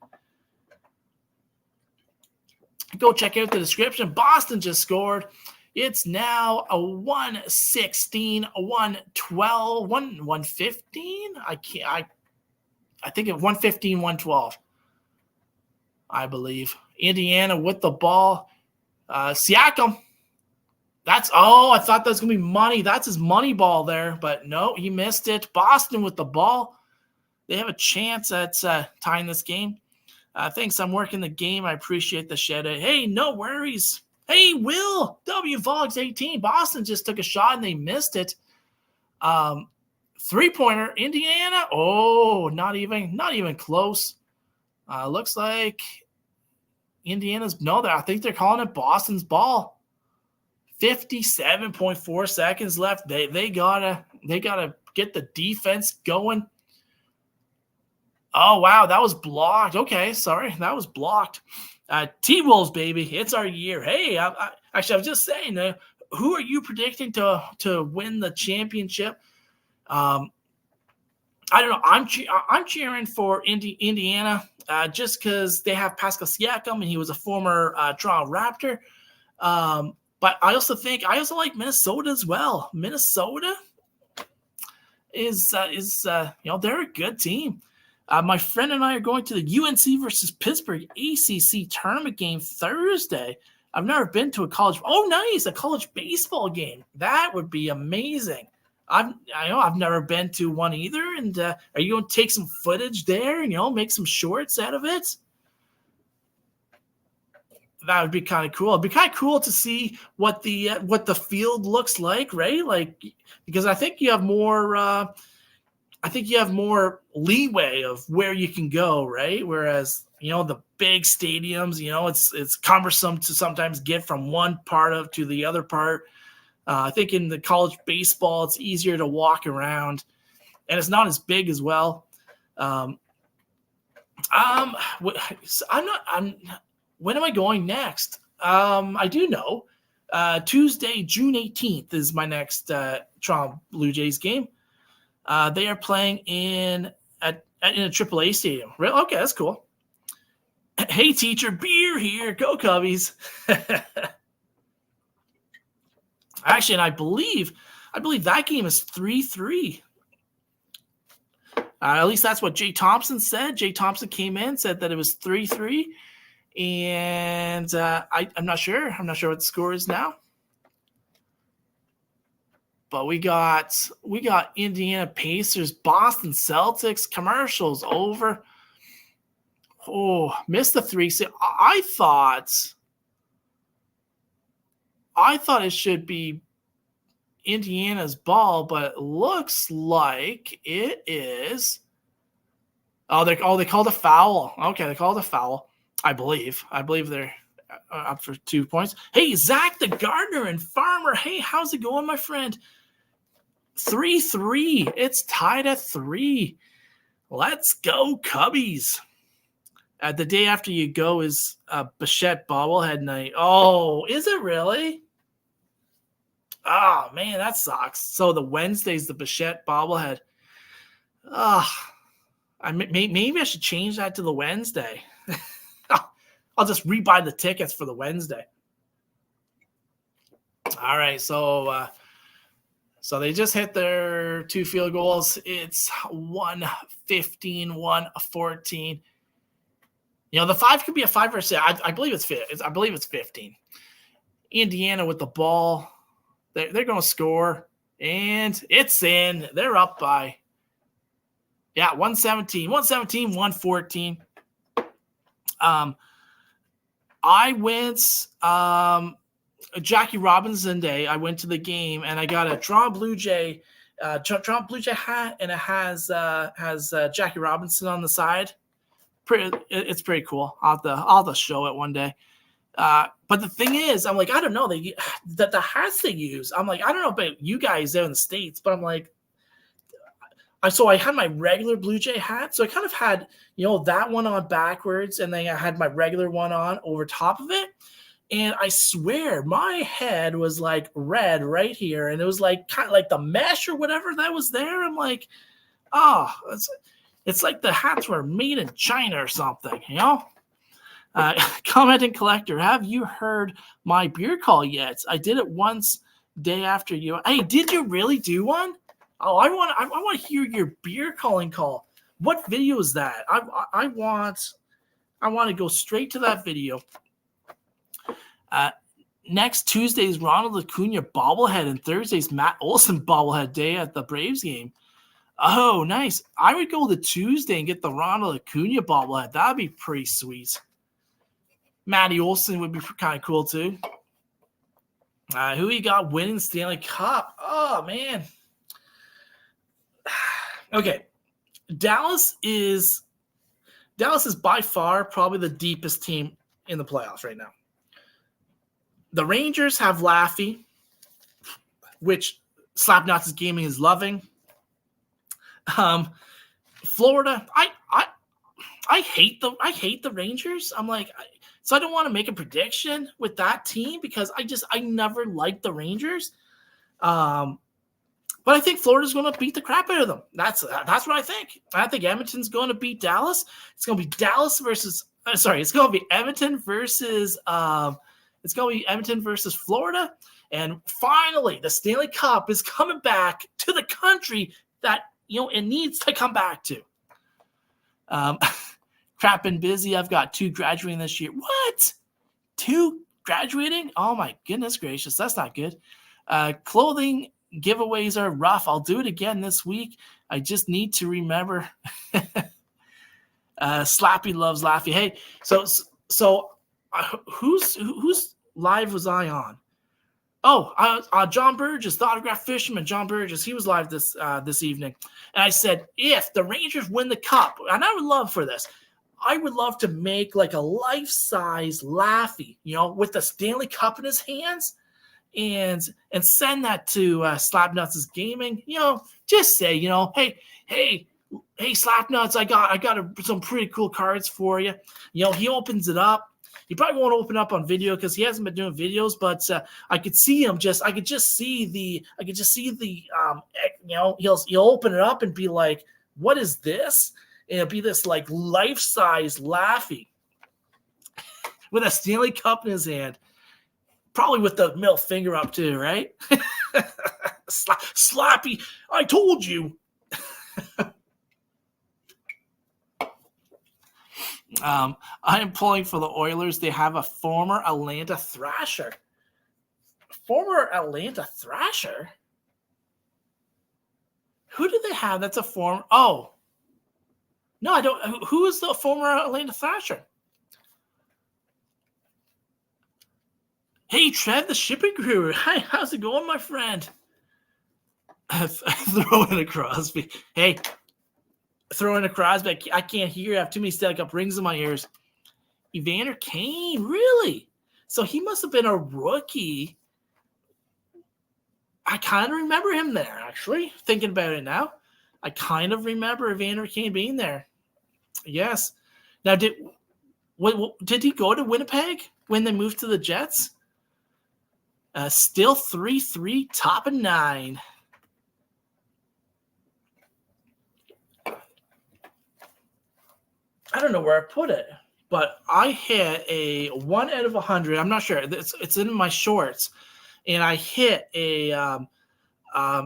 Go check out the description. Boston just scored. It's now a 116, 112, 115. I think it's 115, 112. I believe. Indiana with the ball. Siakam. I thought that was going to be money. That's his money ball there, but no, he missed it. Boston with the ball. They have a chance at tying this game. Thanks, I'm working the game. I appreciate the shout out. Hey, no worries. Hey, Will, W Vogs 18. Boston just took a shot and they missed it. 3-pointer, Indiana. Oh, not even close. Looks like Indiana's I think they're calling it Boston's ball. 57.4 seconds left. They gotta get the defense going. Oh, wow, that was blocked. Okay, sorry, that was blocked. T-Wolves, baby, it's our year. Hey, I was just saying, who are you predicting to win the championship? I don't know. I'm cheering for Indiana just because they have Pascal Siakam, and he was a former Toronto Raptor. But I also like Minnesota as well. Minnesota is they're a good team. My friend and I are going to the UNC versus Pittsburgh ACC tournament game Thursday. I've never been to a college baseball game. That would be amazing. I've never been to one either. And are you going to take some footage there and make some shorts out of it? That would be kind of cool. It'd be kind of cool to see what the field looks like, right? Like, because I think you have more. I think you have more leeway of where you can go, right? Whereas, the big stadiums, it's cumbersome to sometimes get from one part to the other part. I think in the college baseball, it's easier to walk around, and it's not as big as well. When am I going next? I do know. Tuesday, June 18th is my next Toronto Blue Jays game. They are playing in a AAA stadium. Okay, that's cool. Hey, teacher, beer here. Go Cubbies. Actually, and I believe that game is 3-3. At least that's what Jay Thompson said. Jay Thompson came in, said that it was 3-3. And I'm not sure. I'm not sure what the score is now. But we got Indiana Pacers, Boston Celtics, commercials over. Oh, missed the 3. So I thought it should be Indiana's ball, but it looks like it is. Oh, they called a foul. Okay, they called a foul. I believe they're up for 2 points. Hey, Zach the Gardener and Farmer. Hey, how's it going, my friend? 3-3. It's tied at 3. Let's go, Cubbies. The day after you go is Bichette bobblehead night. Oh, is it really? Oh, man, that sucks. So the Wednesday's the Bichette bobblehead. Maybe I should change that to the Wednesday. I'll just rebuy the tickets for the Wednesday. All right, so they just hit their 2 field goals. It's 115, 114. You know, the 5 could be a 5 or a 6. I believe it's 15. Indiana with the ball. They're going to score, and it's in. They're up by, 117, 114. I went Jackie Robinson Day. I went to the game, and I got a Toronto Blue Jay hat, and it has Jackie Robinson on the side. It's pretty cool. I'll have to show it one day. But the thing is, I'm like, I don't know, the hats they use. I'm like, I don't know about you guys there in the States, but I'm like, I had my regular Blue Jay hat, so I kind of had, that one on backwards, and then I had my regular one on over top of it. And I swear my head was like red right here, and it was like kind of like the mesh or whatever that was there. I'm like, it's like the hats were made in China or something, Commenting collector, have you heard my beer call yet? I did it once day after you. Hey, did you really do one? Oh, I want to hear your beer calling call. What video is that? I want to go straight to that video. Next Tuesday's Ronald Acuna bobblehead, and Thursday's Matt Olson bobblehead day at the Braves game. Oh, nice. I would go to Tuesday and get the Ronald Acuna bobblehead. That'd be pretty sweet. Matty Olson would be kind of cool too. Who you got winning Stanley Cup? Oh, man. Okay. Dallas is by far probably the deepest team in the playoffs right now. The Rangers have Laffy, which Slapnuts Gaming is loving. Florida, I hate the Rangers. I'm like, so I don't want to make a prediction with that team because I never liked the Rangers. But I think Florida's going to beat the crap out of them. That's what I think. I think Edmonton's going to beat Dallas. It's going to be it's going to be Edmonton versus Florida. And finally, the Stanley Cup is coming back to the country that it needs to come back to. Crap and busy. I've got 2 graduating this year. What? 2 graduating? Oh my goodness gracious. That's not good. Clothing giveaways are rough. I'll do it again this week. I just need to remember. Slappy loves Laffy. Hey, so whose live was I on? Oh, John Burgess, the autograph fisherman, John Burgess. He was live this evening. And I said, if the Rangers win the cup, and I would love for this, I would love to make like a life-size Laffy, with the Stanley Cup in his hands and send that to Slapnuts Gaming. Just say, hey, Slapnuts, I got some pretty cool cards for you. He opens it up. He probably won't open up on video because he hasn't been doing videos, but I could see him he'll open it up and be like, what is this? And it'll be this like life-size Laffy with a Stanley Cup in his hand, probably with the middle finger up too, right? Slappy, I told you. I am pulling for the Oilers. They have a former Atlanta Thrasher. Former Atlanta Thrasher? Who do they have that's a former? Oh. No, I don't. Who is the former Atlanta Thrasher? Hey, Trev, the shipping crew. Hi, how's it going, my friend? Throw in a Crosby. Hey, throw in a Crosby. I can't hear. I have too many static up rings in my ears. Evander Kane, really? So he must have been a rookie. I kind of remember him there, actually. Thinking about it now, I kind of remember Evander Kane being there. Yes. Now, did he go to Winnipeg when they moved to the Jets? Still 3-3, top of 9. I don't know where I put it, but I hit a 1 out of 100. I'm not sure. It's in my shorts, and I hit a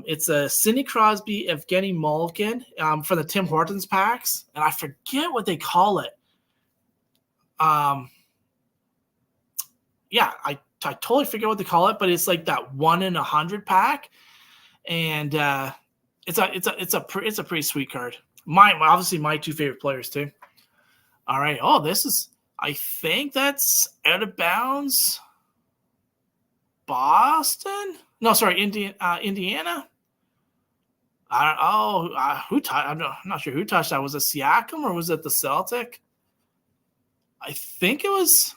it's a Sidney Crosby, Evgeny Malkin for the Tim Hortons packs, and I forget what they call it. Yeah, I totally forget what they call it, but it's like that 1 in 100 pack, and it's a pretty sweet card. Obviously my 2 favorite players too. All right. Oh, I think that's out of bounds. Boston? No, sorry, Indiana. Who touched? I'm not sure who touched that. Was it Siakam or was it the Celtic? I think it was.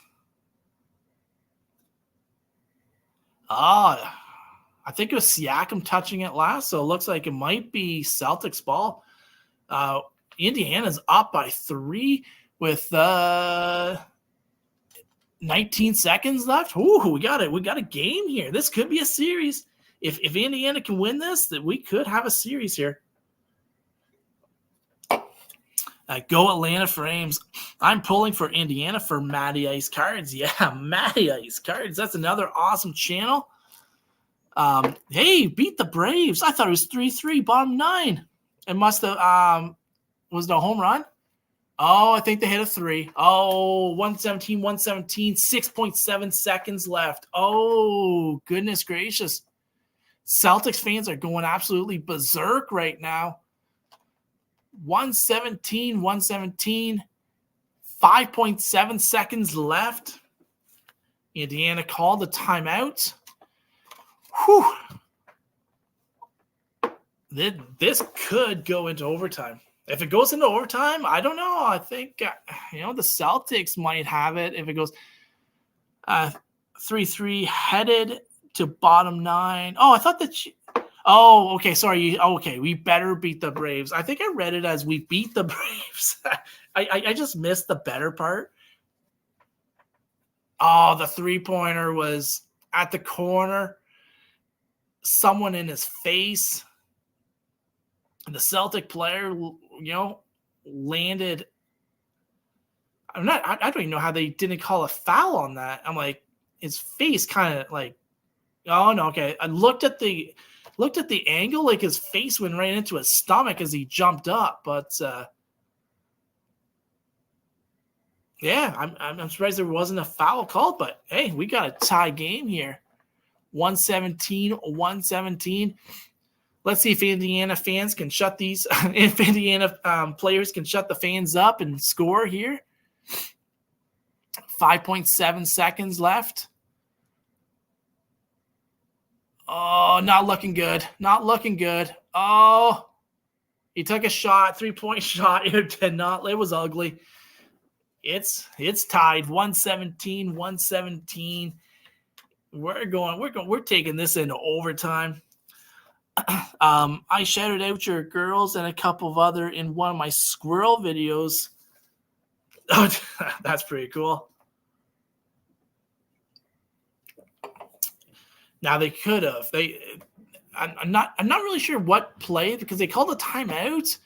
I think it was Siakam touching it last, so it looks like it might be Celtics ball. Indiana's up by 3 with 19 seconds left. Ooh, we got it. We got a game here. This could be a series. If Indiana can win this, then we could have a series here. Go Atlanta Frames. I'm pulling for Indiana for Matty Ice Cards. Yeah, Matty Ice Cards. That's another awesome channel. Hey, beat the Braves. I thought it was 3-3, bottom 9. It must have was the home run? Oh, I think they hit a 3. Oh, 117, 6.7 seconds left. Oh, goodness gracious. Celtics fans are going absolutely berserk right now. 117, 5.7 seconds left. Indiana called the timeout. Whew. This could go into overtime. If it goes into overtime, I don't know. I think, the Celtics might have it. If it goes 3-3 headed to bottom 9. Oh, I thought that oh, okay. Sorry. Okay. We better beat the Braves. I think I read it as we beat the Braves. I just missed the better part. Oh, the 3-pointer was at the corner. Someone in his face. The Celtic player, landed. I don't even know how they didn't call a foul on that. I'm like, his face kind of like, oh no, okay. I looked at the angle, like his face went right into his stomach as he jumped up. But yeah, I'm surprised there wasn't a foul called. But hey, we got a tie game here, 117. Let's see if Indiana fans can shut these. If Indiana players can shut the fans up and score here. 5.7 seconds left. Oh, not looking good. Not looking good. Oh, he took a shot, 3-point shot. It did not. It was ugly. It's tied 117. We're taking this into overtime. I shouted out your girls and a couple of other in one of my squirrel videos. Oh, that's pretty cool. Now they could have. I'm not really sure what play because they called a timeout.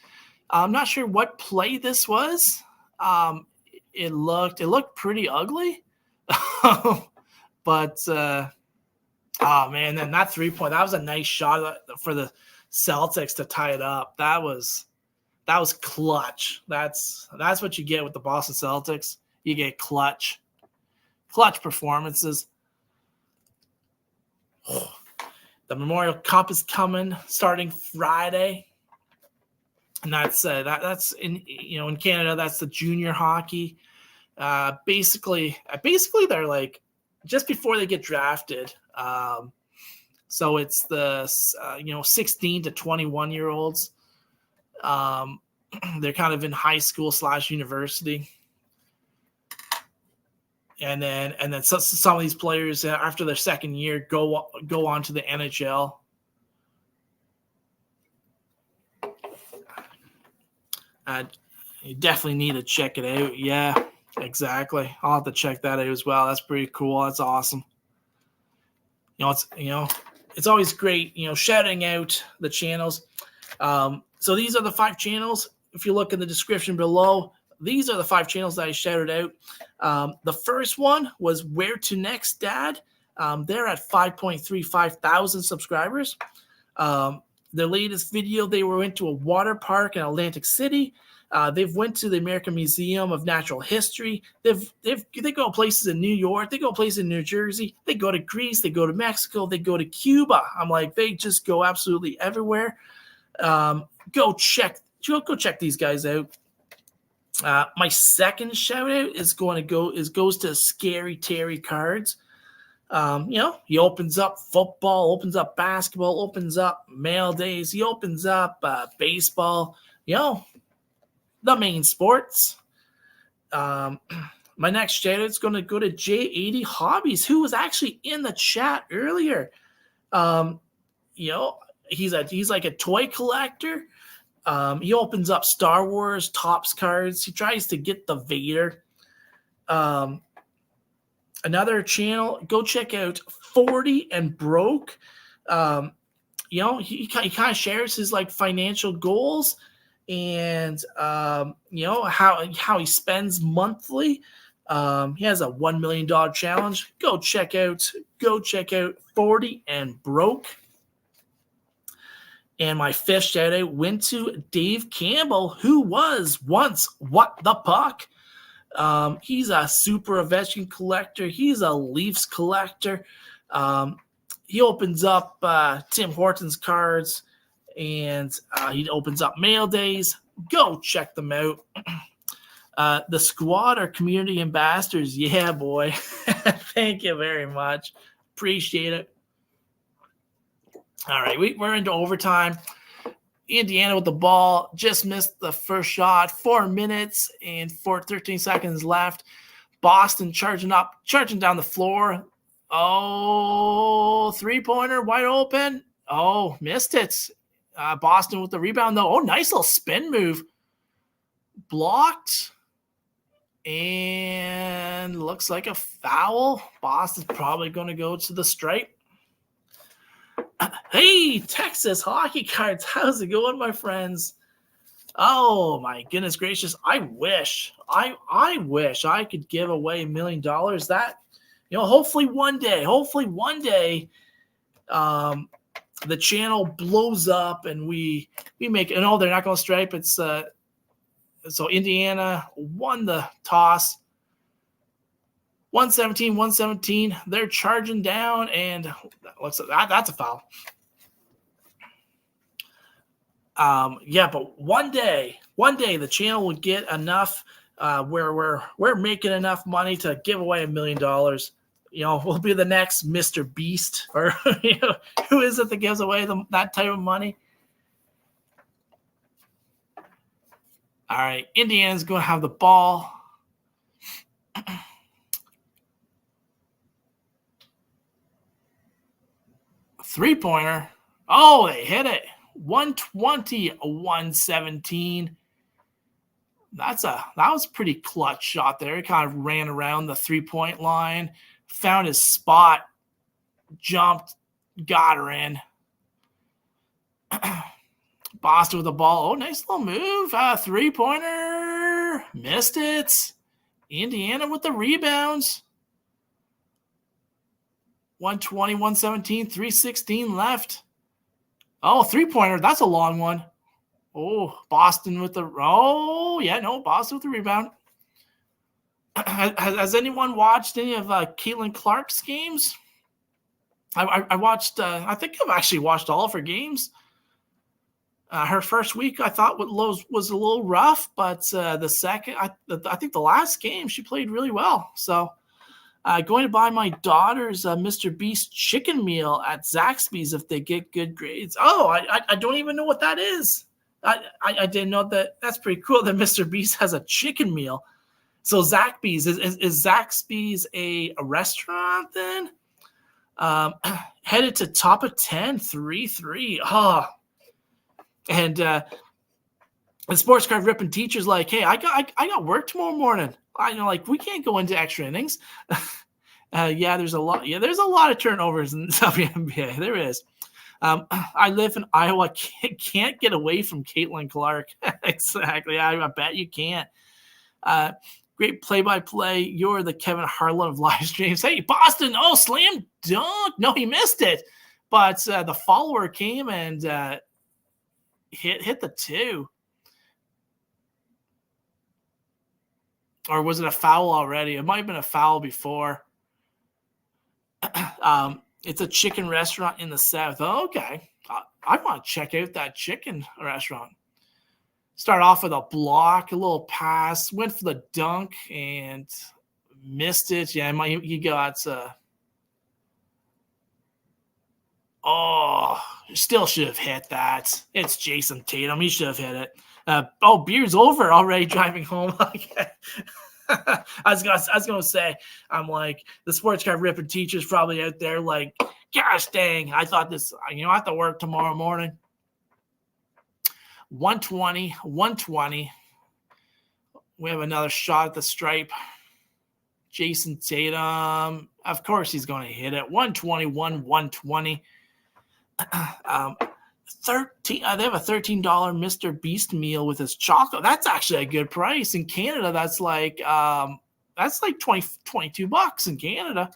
I'm not sure what play this was. It looked pretty ugly, but. Oh man, then that 3-point, that was a nice shot for the Celtics to tie it up. That was That was clutch. That's what you get with the Boston Celtics. You get clutch performances. The Memorial Cup is coming starting Friday, and that's in Canada. That's the junior hockey. Basically, they're like just before they get drafted. So it's the 16 to 21 year olds. They're kind of in high school / university. And then some of these players after their second year go on to the NHL. You definitely need to check it out. Yeah, exactly. I'll have to check that out as well. That's pretty cool. That's awesome. It's always great, shouting out the channels. So these are the 5 channels. If you look in the description below, these are the 5 channels that I shouted out. The first one was Where to Next Dad. They're at 5.35 thousand subscribers. Their latest video, they went to a water park in Atlantic City. They've went to the American Museum of Natural History. They go places in New York. They go places in New Jersey. They go to Greece. They go to Mexico. They go to Cuba. I'm like, they just go absolutely everywhere. Go check these guys out. My second shout out goes to Scary Terry Cards. He opens up football, opens up basketball, opens up mail days. He opens up baseball. The main sports. My next shout out is going to go to J80 Hobbies, who was actually in the chat earlier. He's like a toy collector. He opens up Star Wars Topps cards. He tries to get the Vader. Another channel, go check out 40 and Broke. He kind of shares his like financial goals and how he spends monthly. He has a $1 million challenge. Go check out 40 and Broke. And my fifth shout out went to Dave Campbell, who was once What the Puck. He's a Super Ovechkin collector. He's a Leafs collector. He opens up Tim Hortons cards, and he opens up mail days. Go check them out. The squad are community ambassadors. Yeah, boy. Thank you very much. Appreciate it. All right, we're into overtime. Indiana with the ball, just missed the first shot. 4 minutes and 13 seconds left. Boston charging down the floor. Oh, 3-pointer, wide open. Oh, missed it. Boston with the rebound, though. Oh, nice little spin move. Blocked. And looks like a foul. Boston's probably going to go to the stripe. Hey, Texas Hockey Cards. How's it going, my friends? Oh, my goodness gracious. I wish I could give away $1 million. That, hopefully one day, the channel blows up and we make it. No, they're not going to stripe. It's so Indiana won the toss. 117. They're charging down, and looks like that's a foul. But one day the channel will get enough where we're making enough money to give away $1 million. We'll be the next Mr. Beast, or who is it that gives away that type of money? All right, Indiana's going to have the ball. Three-pointer. Oh, they hit it. 120-117. That was a pretty clutch shot there. He kind of ran around the three-point line, found his spot, jumped, got her in. Boston with the ball. Oh, nice little move. Three-pointer. Missed it. Indiana with the rebounds. 120, 117, 316 left. Oh, three-pointer. That's a long one. Oh, Boston with the Boston with the rebound. Has anyone watched any of Caitlin Clark's games? I watched. I think I've actually watched all of her games. Her first week I thought was a little rough, but the second, I think the last game she played really well. So going to buy my daughter's Mr. Beast chicken meal at Zaxby's if they get good grades. Oh, I don't even know what that is. I didn't know that. That's pretty cool that Mr. Beast has a chicken meal. So Zaxby's, is Zaxby's a restaurant then? Headed to top of 10, 3-3. Oh. And the sports card ripping teacher's like, hey, I got work tomorrow morning. I know, like, we can't go into extra innings. There's a lot of turnovers in the WNBA. There is. I live in Iowa. Can't get away from Caitlin Clark. Exactly. I bet you can't. Great play-by-play. You're the Kevin Harlan of live streams. Hey, Boston. Oh, slam dunk. No, he missed it. But the follower came and hit the two. Or was it a foul already? It might have been a foul before. It's a chicken restaurant in the South. Oh, okay. I want to check out that chicken restaurant. Start off with a block, a little pass, went for the dunk, and missed it. Yeah, he got still should have hit that. It's Jason Tatum. He should have hit it. Beer's over already driving home. I was gonna say, I'm like, the sports card ripping teacher's probably out there like, gosh dang, I thought this, I have to work tomorrow morning. 120. We have another shot at the stripe. Jason Tatum, of course he's going to hit it. 120. 13. They have a $13 Mr. Beast meal with his chocolate. That's actually a good price in Canada. That's like 22 bucks in Canada.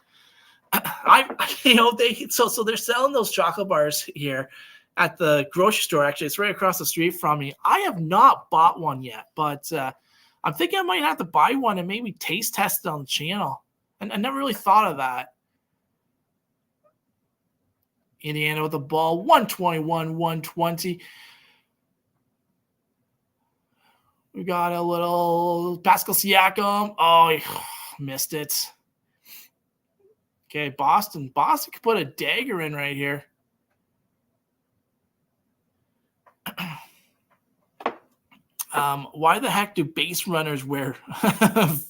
So they're selling those chocolate bars here at the grocery store. Actually, it's right across the street from me. I have not bought one yet, but I'm thinking I might have to buy one and maybe taste test it on the channel. And I never really thought of that. Indiana with the ball, 121-120. We got a little Pascal Siakam. Oh, he missed it. Okay, Boston could put a dagger in right here. Why the heck do base runners wear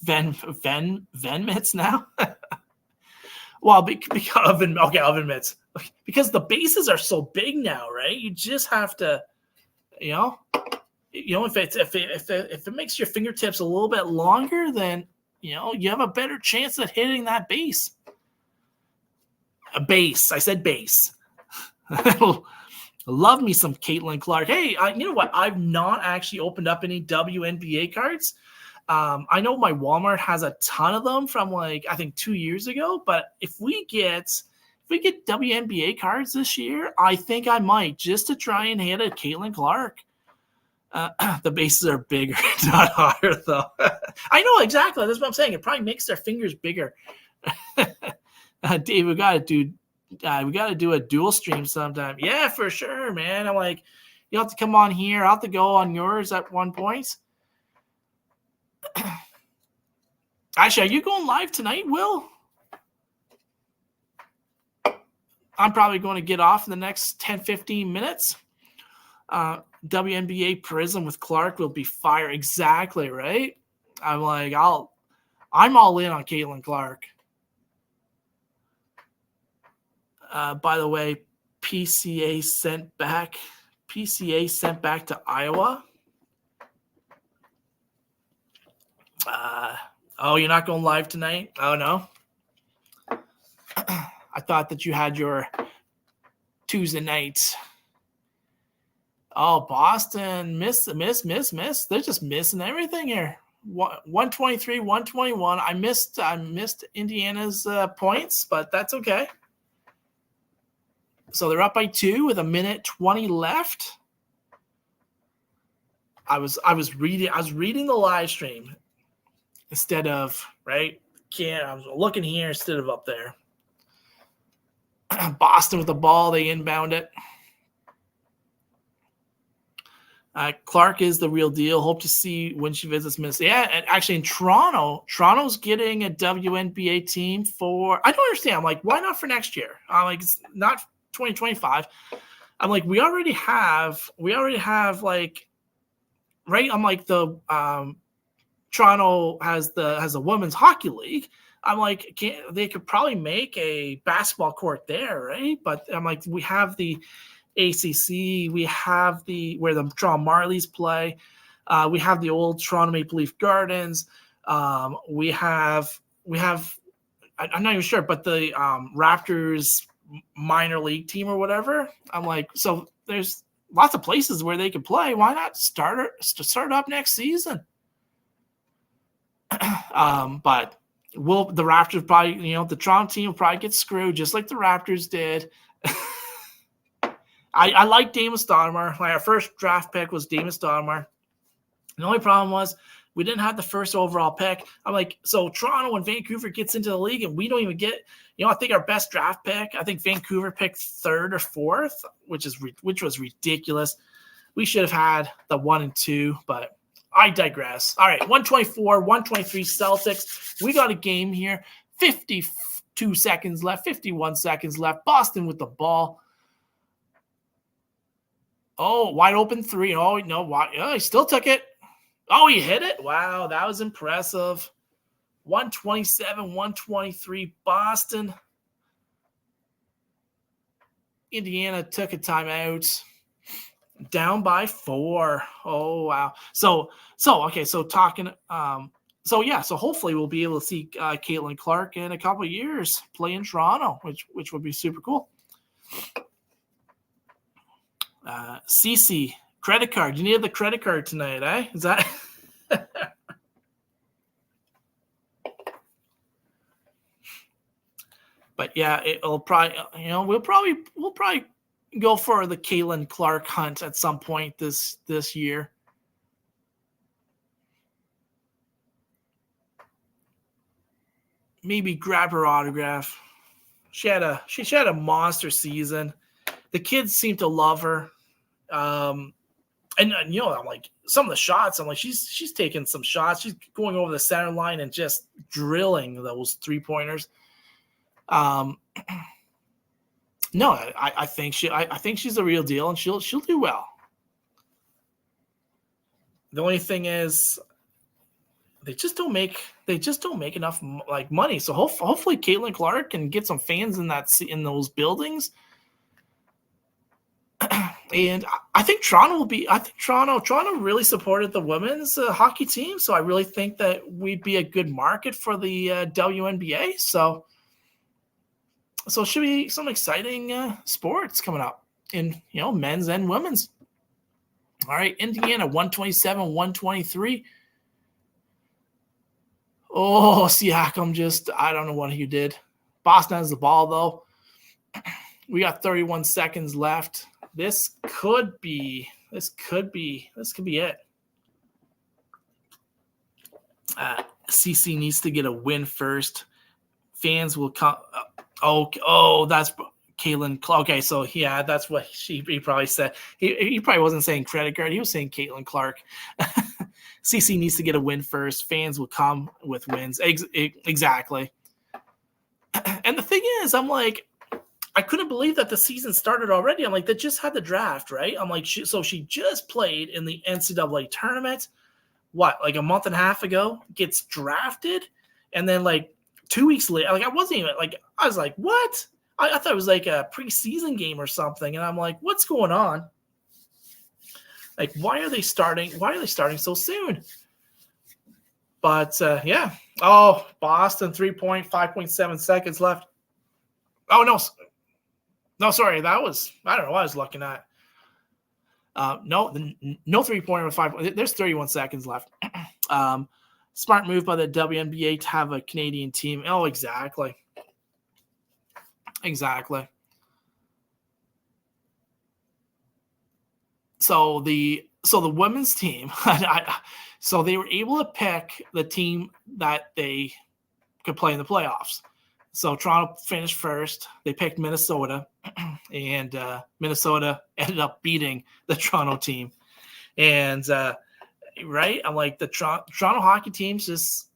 Ven mitts now? Well, because oven mitts. Because the bases are so big now, right? You just have to, if it makes your fingertips a little bit longer, then you have a better chance at hitting that base. A base. I said base. Love me some Caitlin Clark. Hey, you know what? I've not actually opened up any WNBA cards. I know my Walmart has a ton of them from I think 2 years ago. But if we get WNBA cards this year, I think I might, just to try and hit a Caitlin Clark. The bases are bigger, not higher though. I know exactly. That's what I'm saying. It probably makes their fingers bigger. Dave, we gotta do a dual stream sometime. Yeah, for sure, man. I'm like, you have to come on here. I'll have to go on yours at one point. Actually, are you going live tonight, Will? I'm probably going to get off in the next 10-15 minutes. WNBA Prism with Clark will be fire. Exactly, right? I'm like, I'm all in on Caitlin Clark. By the way, PCA sent back to Iowa. You're not going live tonight? Oh, no? I thought that you had your Tuesday nights. Oh, Boston, miss. They're just missing everything here. 123, 121. I missed Indiana's points, but that's okay. So they're up by 2 with 1:20 left. I was reading the live stream instead of right. I was looking here instead of up there. Boston with the ball, they inbound it. Clark is the real deal. Hope to see when she visits Minnesota. Yeah, and actually in Toronto's getting a WNBA team for. I don't understand. I'm like, why not for next year? I'm like, it's not 2025. I'm like, we already have like, right? I'm like the Toronto has a women's hockey league. I'm like, they could probably make a basketball court there, right? But I'm like, we have the ACC, we have where the Toronto Marlies play, we have the old Toronto Maple Leaf Gardens, we have I'm not even sure, but the Raptors minor league team or whatever. I'm like, so there's lots of places where they could play. Why not start up next season? But the Raptors probably, the Toronto team will probably get screwed just like the Raptors did. I like Damon Stoudemire. Our first draft pick was Damon Stoudemire. The only problem was we didn't have the first overall pick. I'm like, so Toronto and Vancouver gets into the league and we don't even get, I think our best draft pick, I think Vancouver picked 3rd or 4th, which was ridiculous. We should have had the 1 and 2, but I digress. All right, 124, 123 Celtics. We got a game here. 52 seconds left, 51 seconds left. Boston with the ball. Oh, wide open 3. Oh, no, he still took it. Oh, he hit it. Wow, that was impressive. 127, 123 Boston. Indiana took a timeout. Down by 4. Oh, wow. So talking so hopefully we'll be able to see Caitlin Clark in a couple of years play in Toronto, which would be super cool. CC credit card. You need the credit card tonight, eh? Is that? But yeah, it'll probably. We'll probably go for the Caitlin Clark hunt at some point this year. Maybe grab her autograph. She had a monster season. The kids seem to love her. And I'm like, some of the shots, I'm like, she's taking some shots. She's going over the center line and just drilling those 3-pointers. No, I think she's the real deal and she'll do well. The only thing is they just don't make enough like money. So hopefully Caitlin Clark can get some fans in those buildings. And I think Toronto really supported the women's hockey team. So I really think that we'd be a good market for the WNBA. So it should be some exciting sports coming up in, men's and women's. All right, Indiana, 127, 123. Oh, Siakam I don't know what he did. Boston has the ball, though. We got 31 seconds left. This could be it. CC needs to get a win first. Fans will come. Oh, that's Caitlin. Okay, so yeah, that's what he probably said. He probably wasn't saying credit card. He was saying Caitlin Clark. CC needs to get a win first. Fans will come with wins. Exactly. And the thing is, I'm like, I couldn't believe that the season started already. I'm like, they just had the draft, right? I'm like, she just played in the NCAA tournament. What, like a month and a half ago, gets drafted, and then like 2 weeks later, like I was like, what? I thought it was like a preseason game or something, and I'm like, what's going on? Like, why are they starting so soon? But yeah. Oh, Boston 3-point, 5.7 seconds left. Oh no, sorry, I don't know what I was looking at. No 3-pointer with 5. There's 31 seconds left. Smart move by the WNBA to have a Canadian team. Oh, exactly. So the So the women's team, so they were able to pick the team that they could play in the playoffs. So Toronto finished first. They picked Minnesota, and Minnesota ended up beating the Toronto team. And right, I'm like, the Toronto hockey team's just,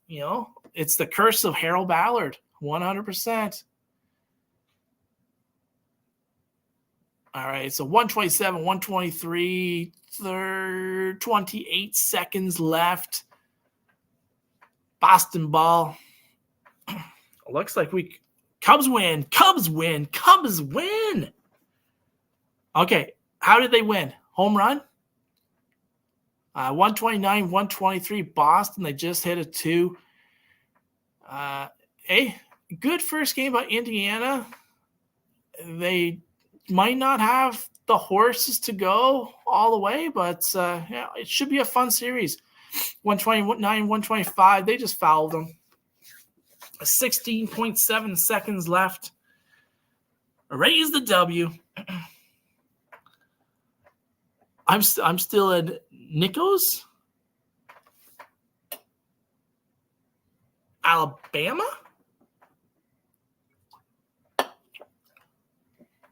it's the curse of Harold Ballard, 100%. All right, so 127, 123, 28 seconds left. Boston ball. Looks like Cubs win. Cubs win. Cubs win. Okay, how did they win? Home run? 129, 123. Boston, they just hit a 2. Hey, good first game by Indiana. They might not have the horses to go all the way, but it should be a fun series. 129, 125. They just fouled them. 16.7 seconds left. Raise the W. I'm still at Nichols, Alabama.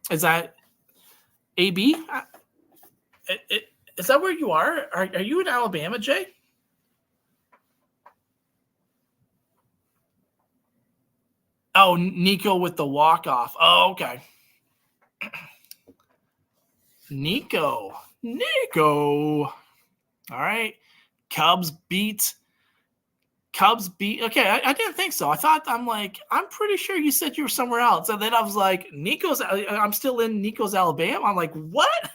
Is that AB? Is that where you are? Are you in Alabama, Jay? Oh, Nico with the walk-off. Oh, okay. Nico. All right. Cubs beat. Okay, I didn't think so. I'm pretty sure you said you were somewhere else. And then I was like, I'm still in Nico's, Alabama. I'm like, what?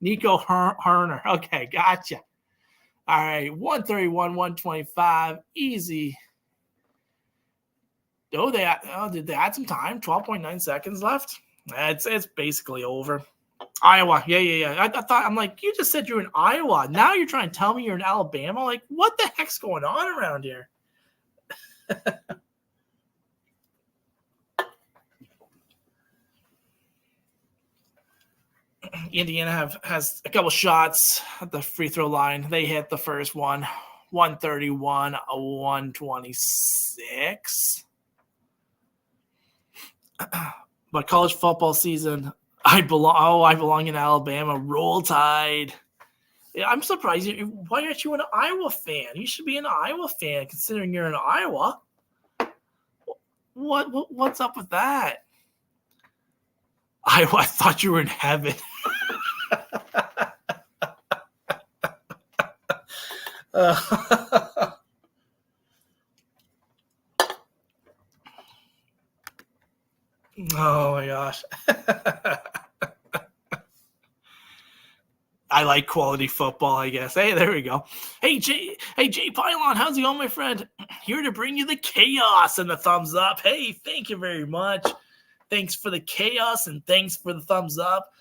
Nico Herner. Okay, gotcha. All right, 131, 125. Easy. Did they add some time? 12.9 seconds left. It's basically over. Iowa. Yeah. I thought, I'm like, you just said you're in Iowa. Now you're trying to tell me you're in Alabama? Like, what the heck's going on around here? Indiana has a couple shots at the free throw line. They hit the first one. 131, 126. But college football season, I belong in Alabama. Roll Tide. Yeah, I'm surprised. Why aren't you an Iowa fan? You should be an Iowa fan, considering you're in Iowa. What's up with that? Iowa, I thought you were in heaven. Oh my gosh. I like quality football, I guess. Hey, there we go. Hey, Jay Pylon, how's it going, my friend? Here to bring you the chaos and the thumbs up. Hey, thank you very much. Thanks for the chaos and thanks for the thumbs up.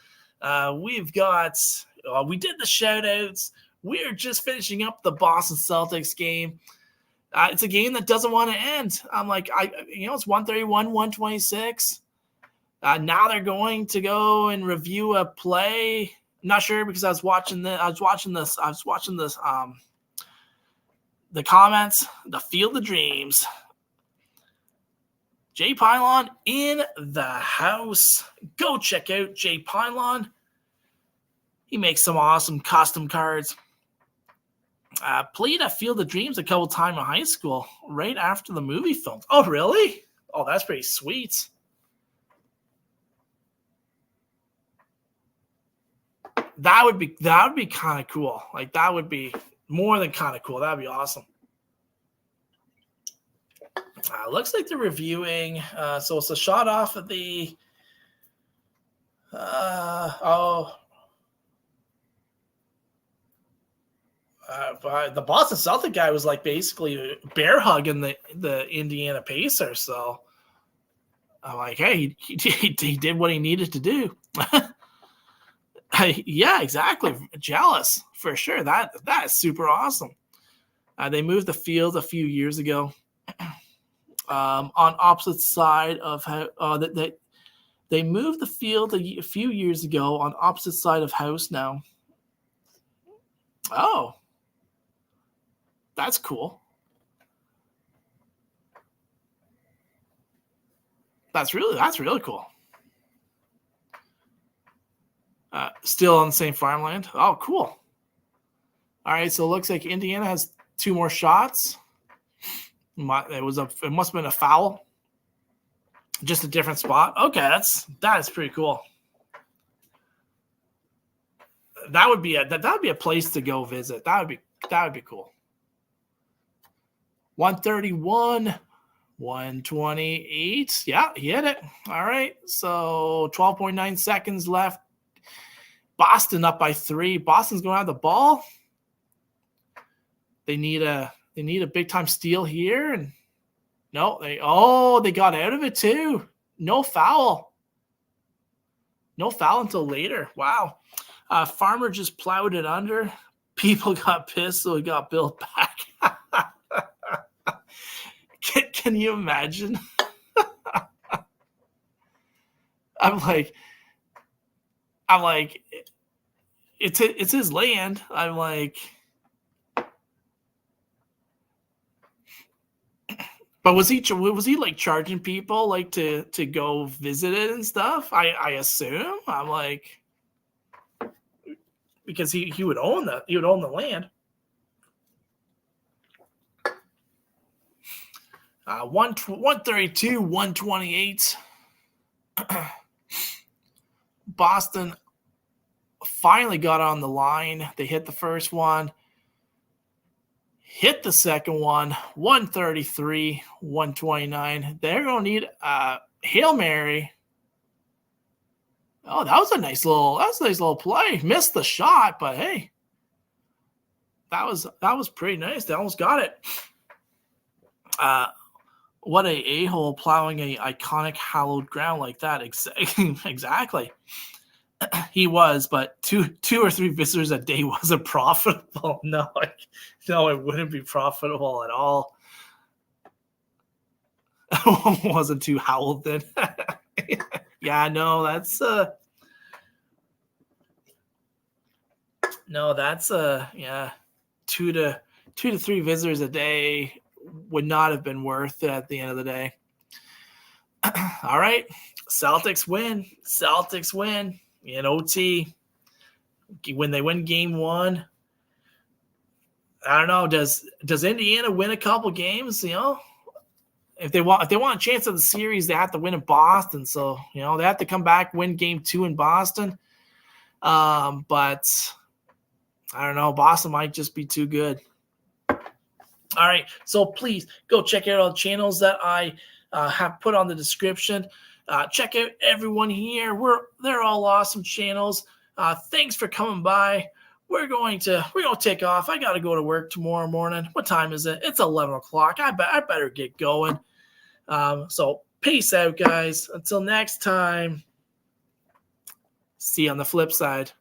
We did the shout-outs. We're just finishing up the Boston Celtics game. It's a game that doesn't want to end. I'm like, it's 131, 126. Now they're going to go and review a play. I'm not sure because I was watching the comments, the Field of Dreams. Jay Pylon in the house. Go check out Jay Pylon. He makes some awesome custom cards. Played at Field of Dreams a couple times in high school, right after the movie filmed. Oh, really? Oh, that's pretty sweet. That would be kind of cool. Like, that would be more than kind of cool. That would be awesome. Looks like they're reviewing. So it's a shot off of the. The Boston Celtic guy was like basically bear hugging the Indiana Pacers. So I'm like, hey, he did what he needed to do. Yeah, exactly. Jealous for sure. That is super awesome. They moved the field a few years ago. On opposite side of how they moved the field a few years ago on opposite side of house now. Oh, that's cool. That's really cool. Still on the same farmland. Oh, cool. All right, so it looks like Indiana has 2 more shots. It must have been a foul. Just a different spot. Okay, that is pretty cool. That would be a place to go visit. That would be cool. 131, 128. Yeah, he hit it. All right. So 12.9 seconds left. Boston up by 3. Boston's going to have the ball. They need a big time steal here, and no, they got out of it too. No foul. No foul until later. Wow. Farmer just plowed it under. People got pissed, so it got built back. Can you imagine? I'm like, it's his land. I'm like, but was he like charging people like to go visit it and stuff? I assume. I'm like, because he would own the land. 132, 128. Boston finally got on the line. They hit the first one, hit the second one, 133, 129. They're going to need a Hail Mary. Oh, that was a nice little play. Missed the shot, but hey, that was pretty nice. They almost got it. What a hole plowing a iconic hallowed ground like that. Exactly. He was, but two or three visitors a day wasn't profitable. No, it wouldn't be profitable at all. Wasn't too howled then. Yeah, no, that's yeah, 2 to 3 visitors a day would not have been worth it at the end of the day. All right, Celtics win in OT. When they win game 1, I don't know. Does Indiana win a couple games? You know, if they want a chance of the series, they have to win in Boston. So they have to come back, win game 2 in Boston. But I don't know. Boston might just be too good. All right, so please go check out all the channels that I have put on the description. Check out everyone here. They're all awesome channels. Thanks for coming by. We're going to take off. I got to go to work tomorrow morning. What time is it? It's 11 o'clock. I better get going. So peace out, guys. Until next time. See you on the flip side.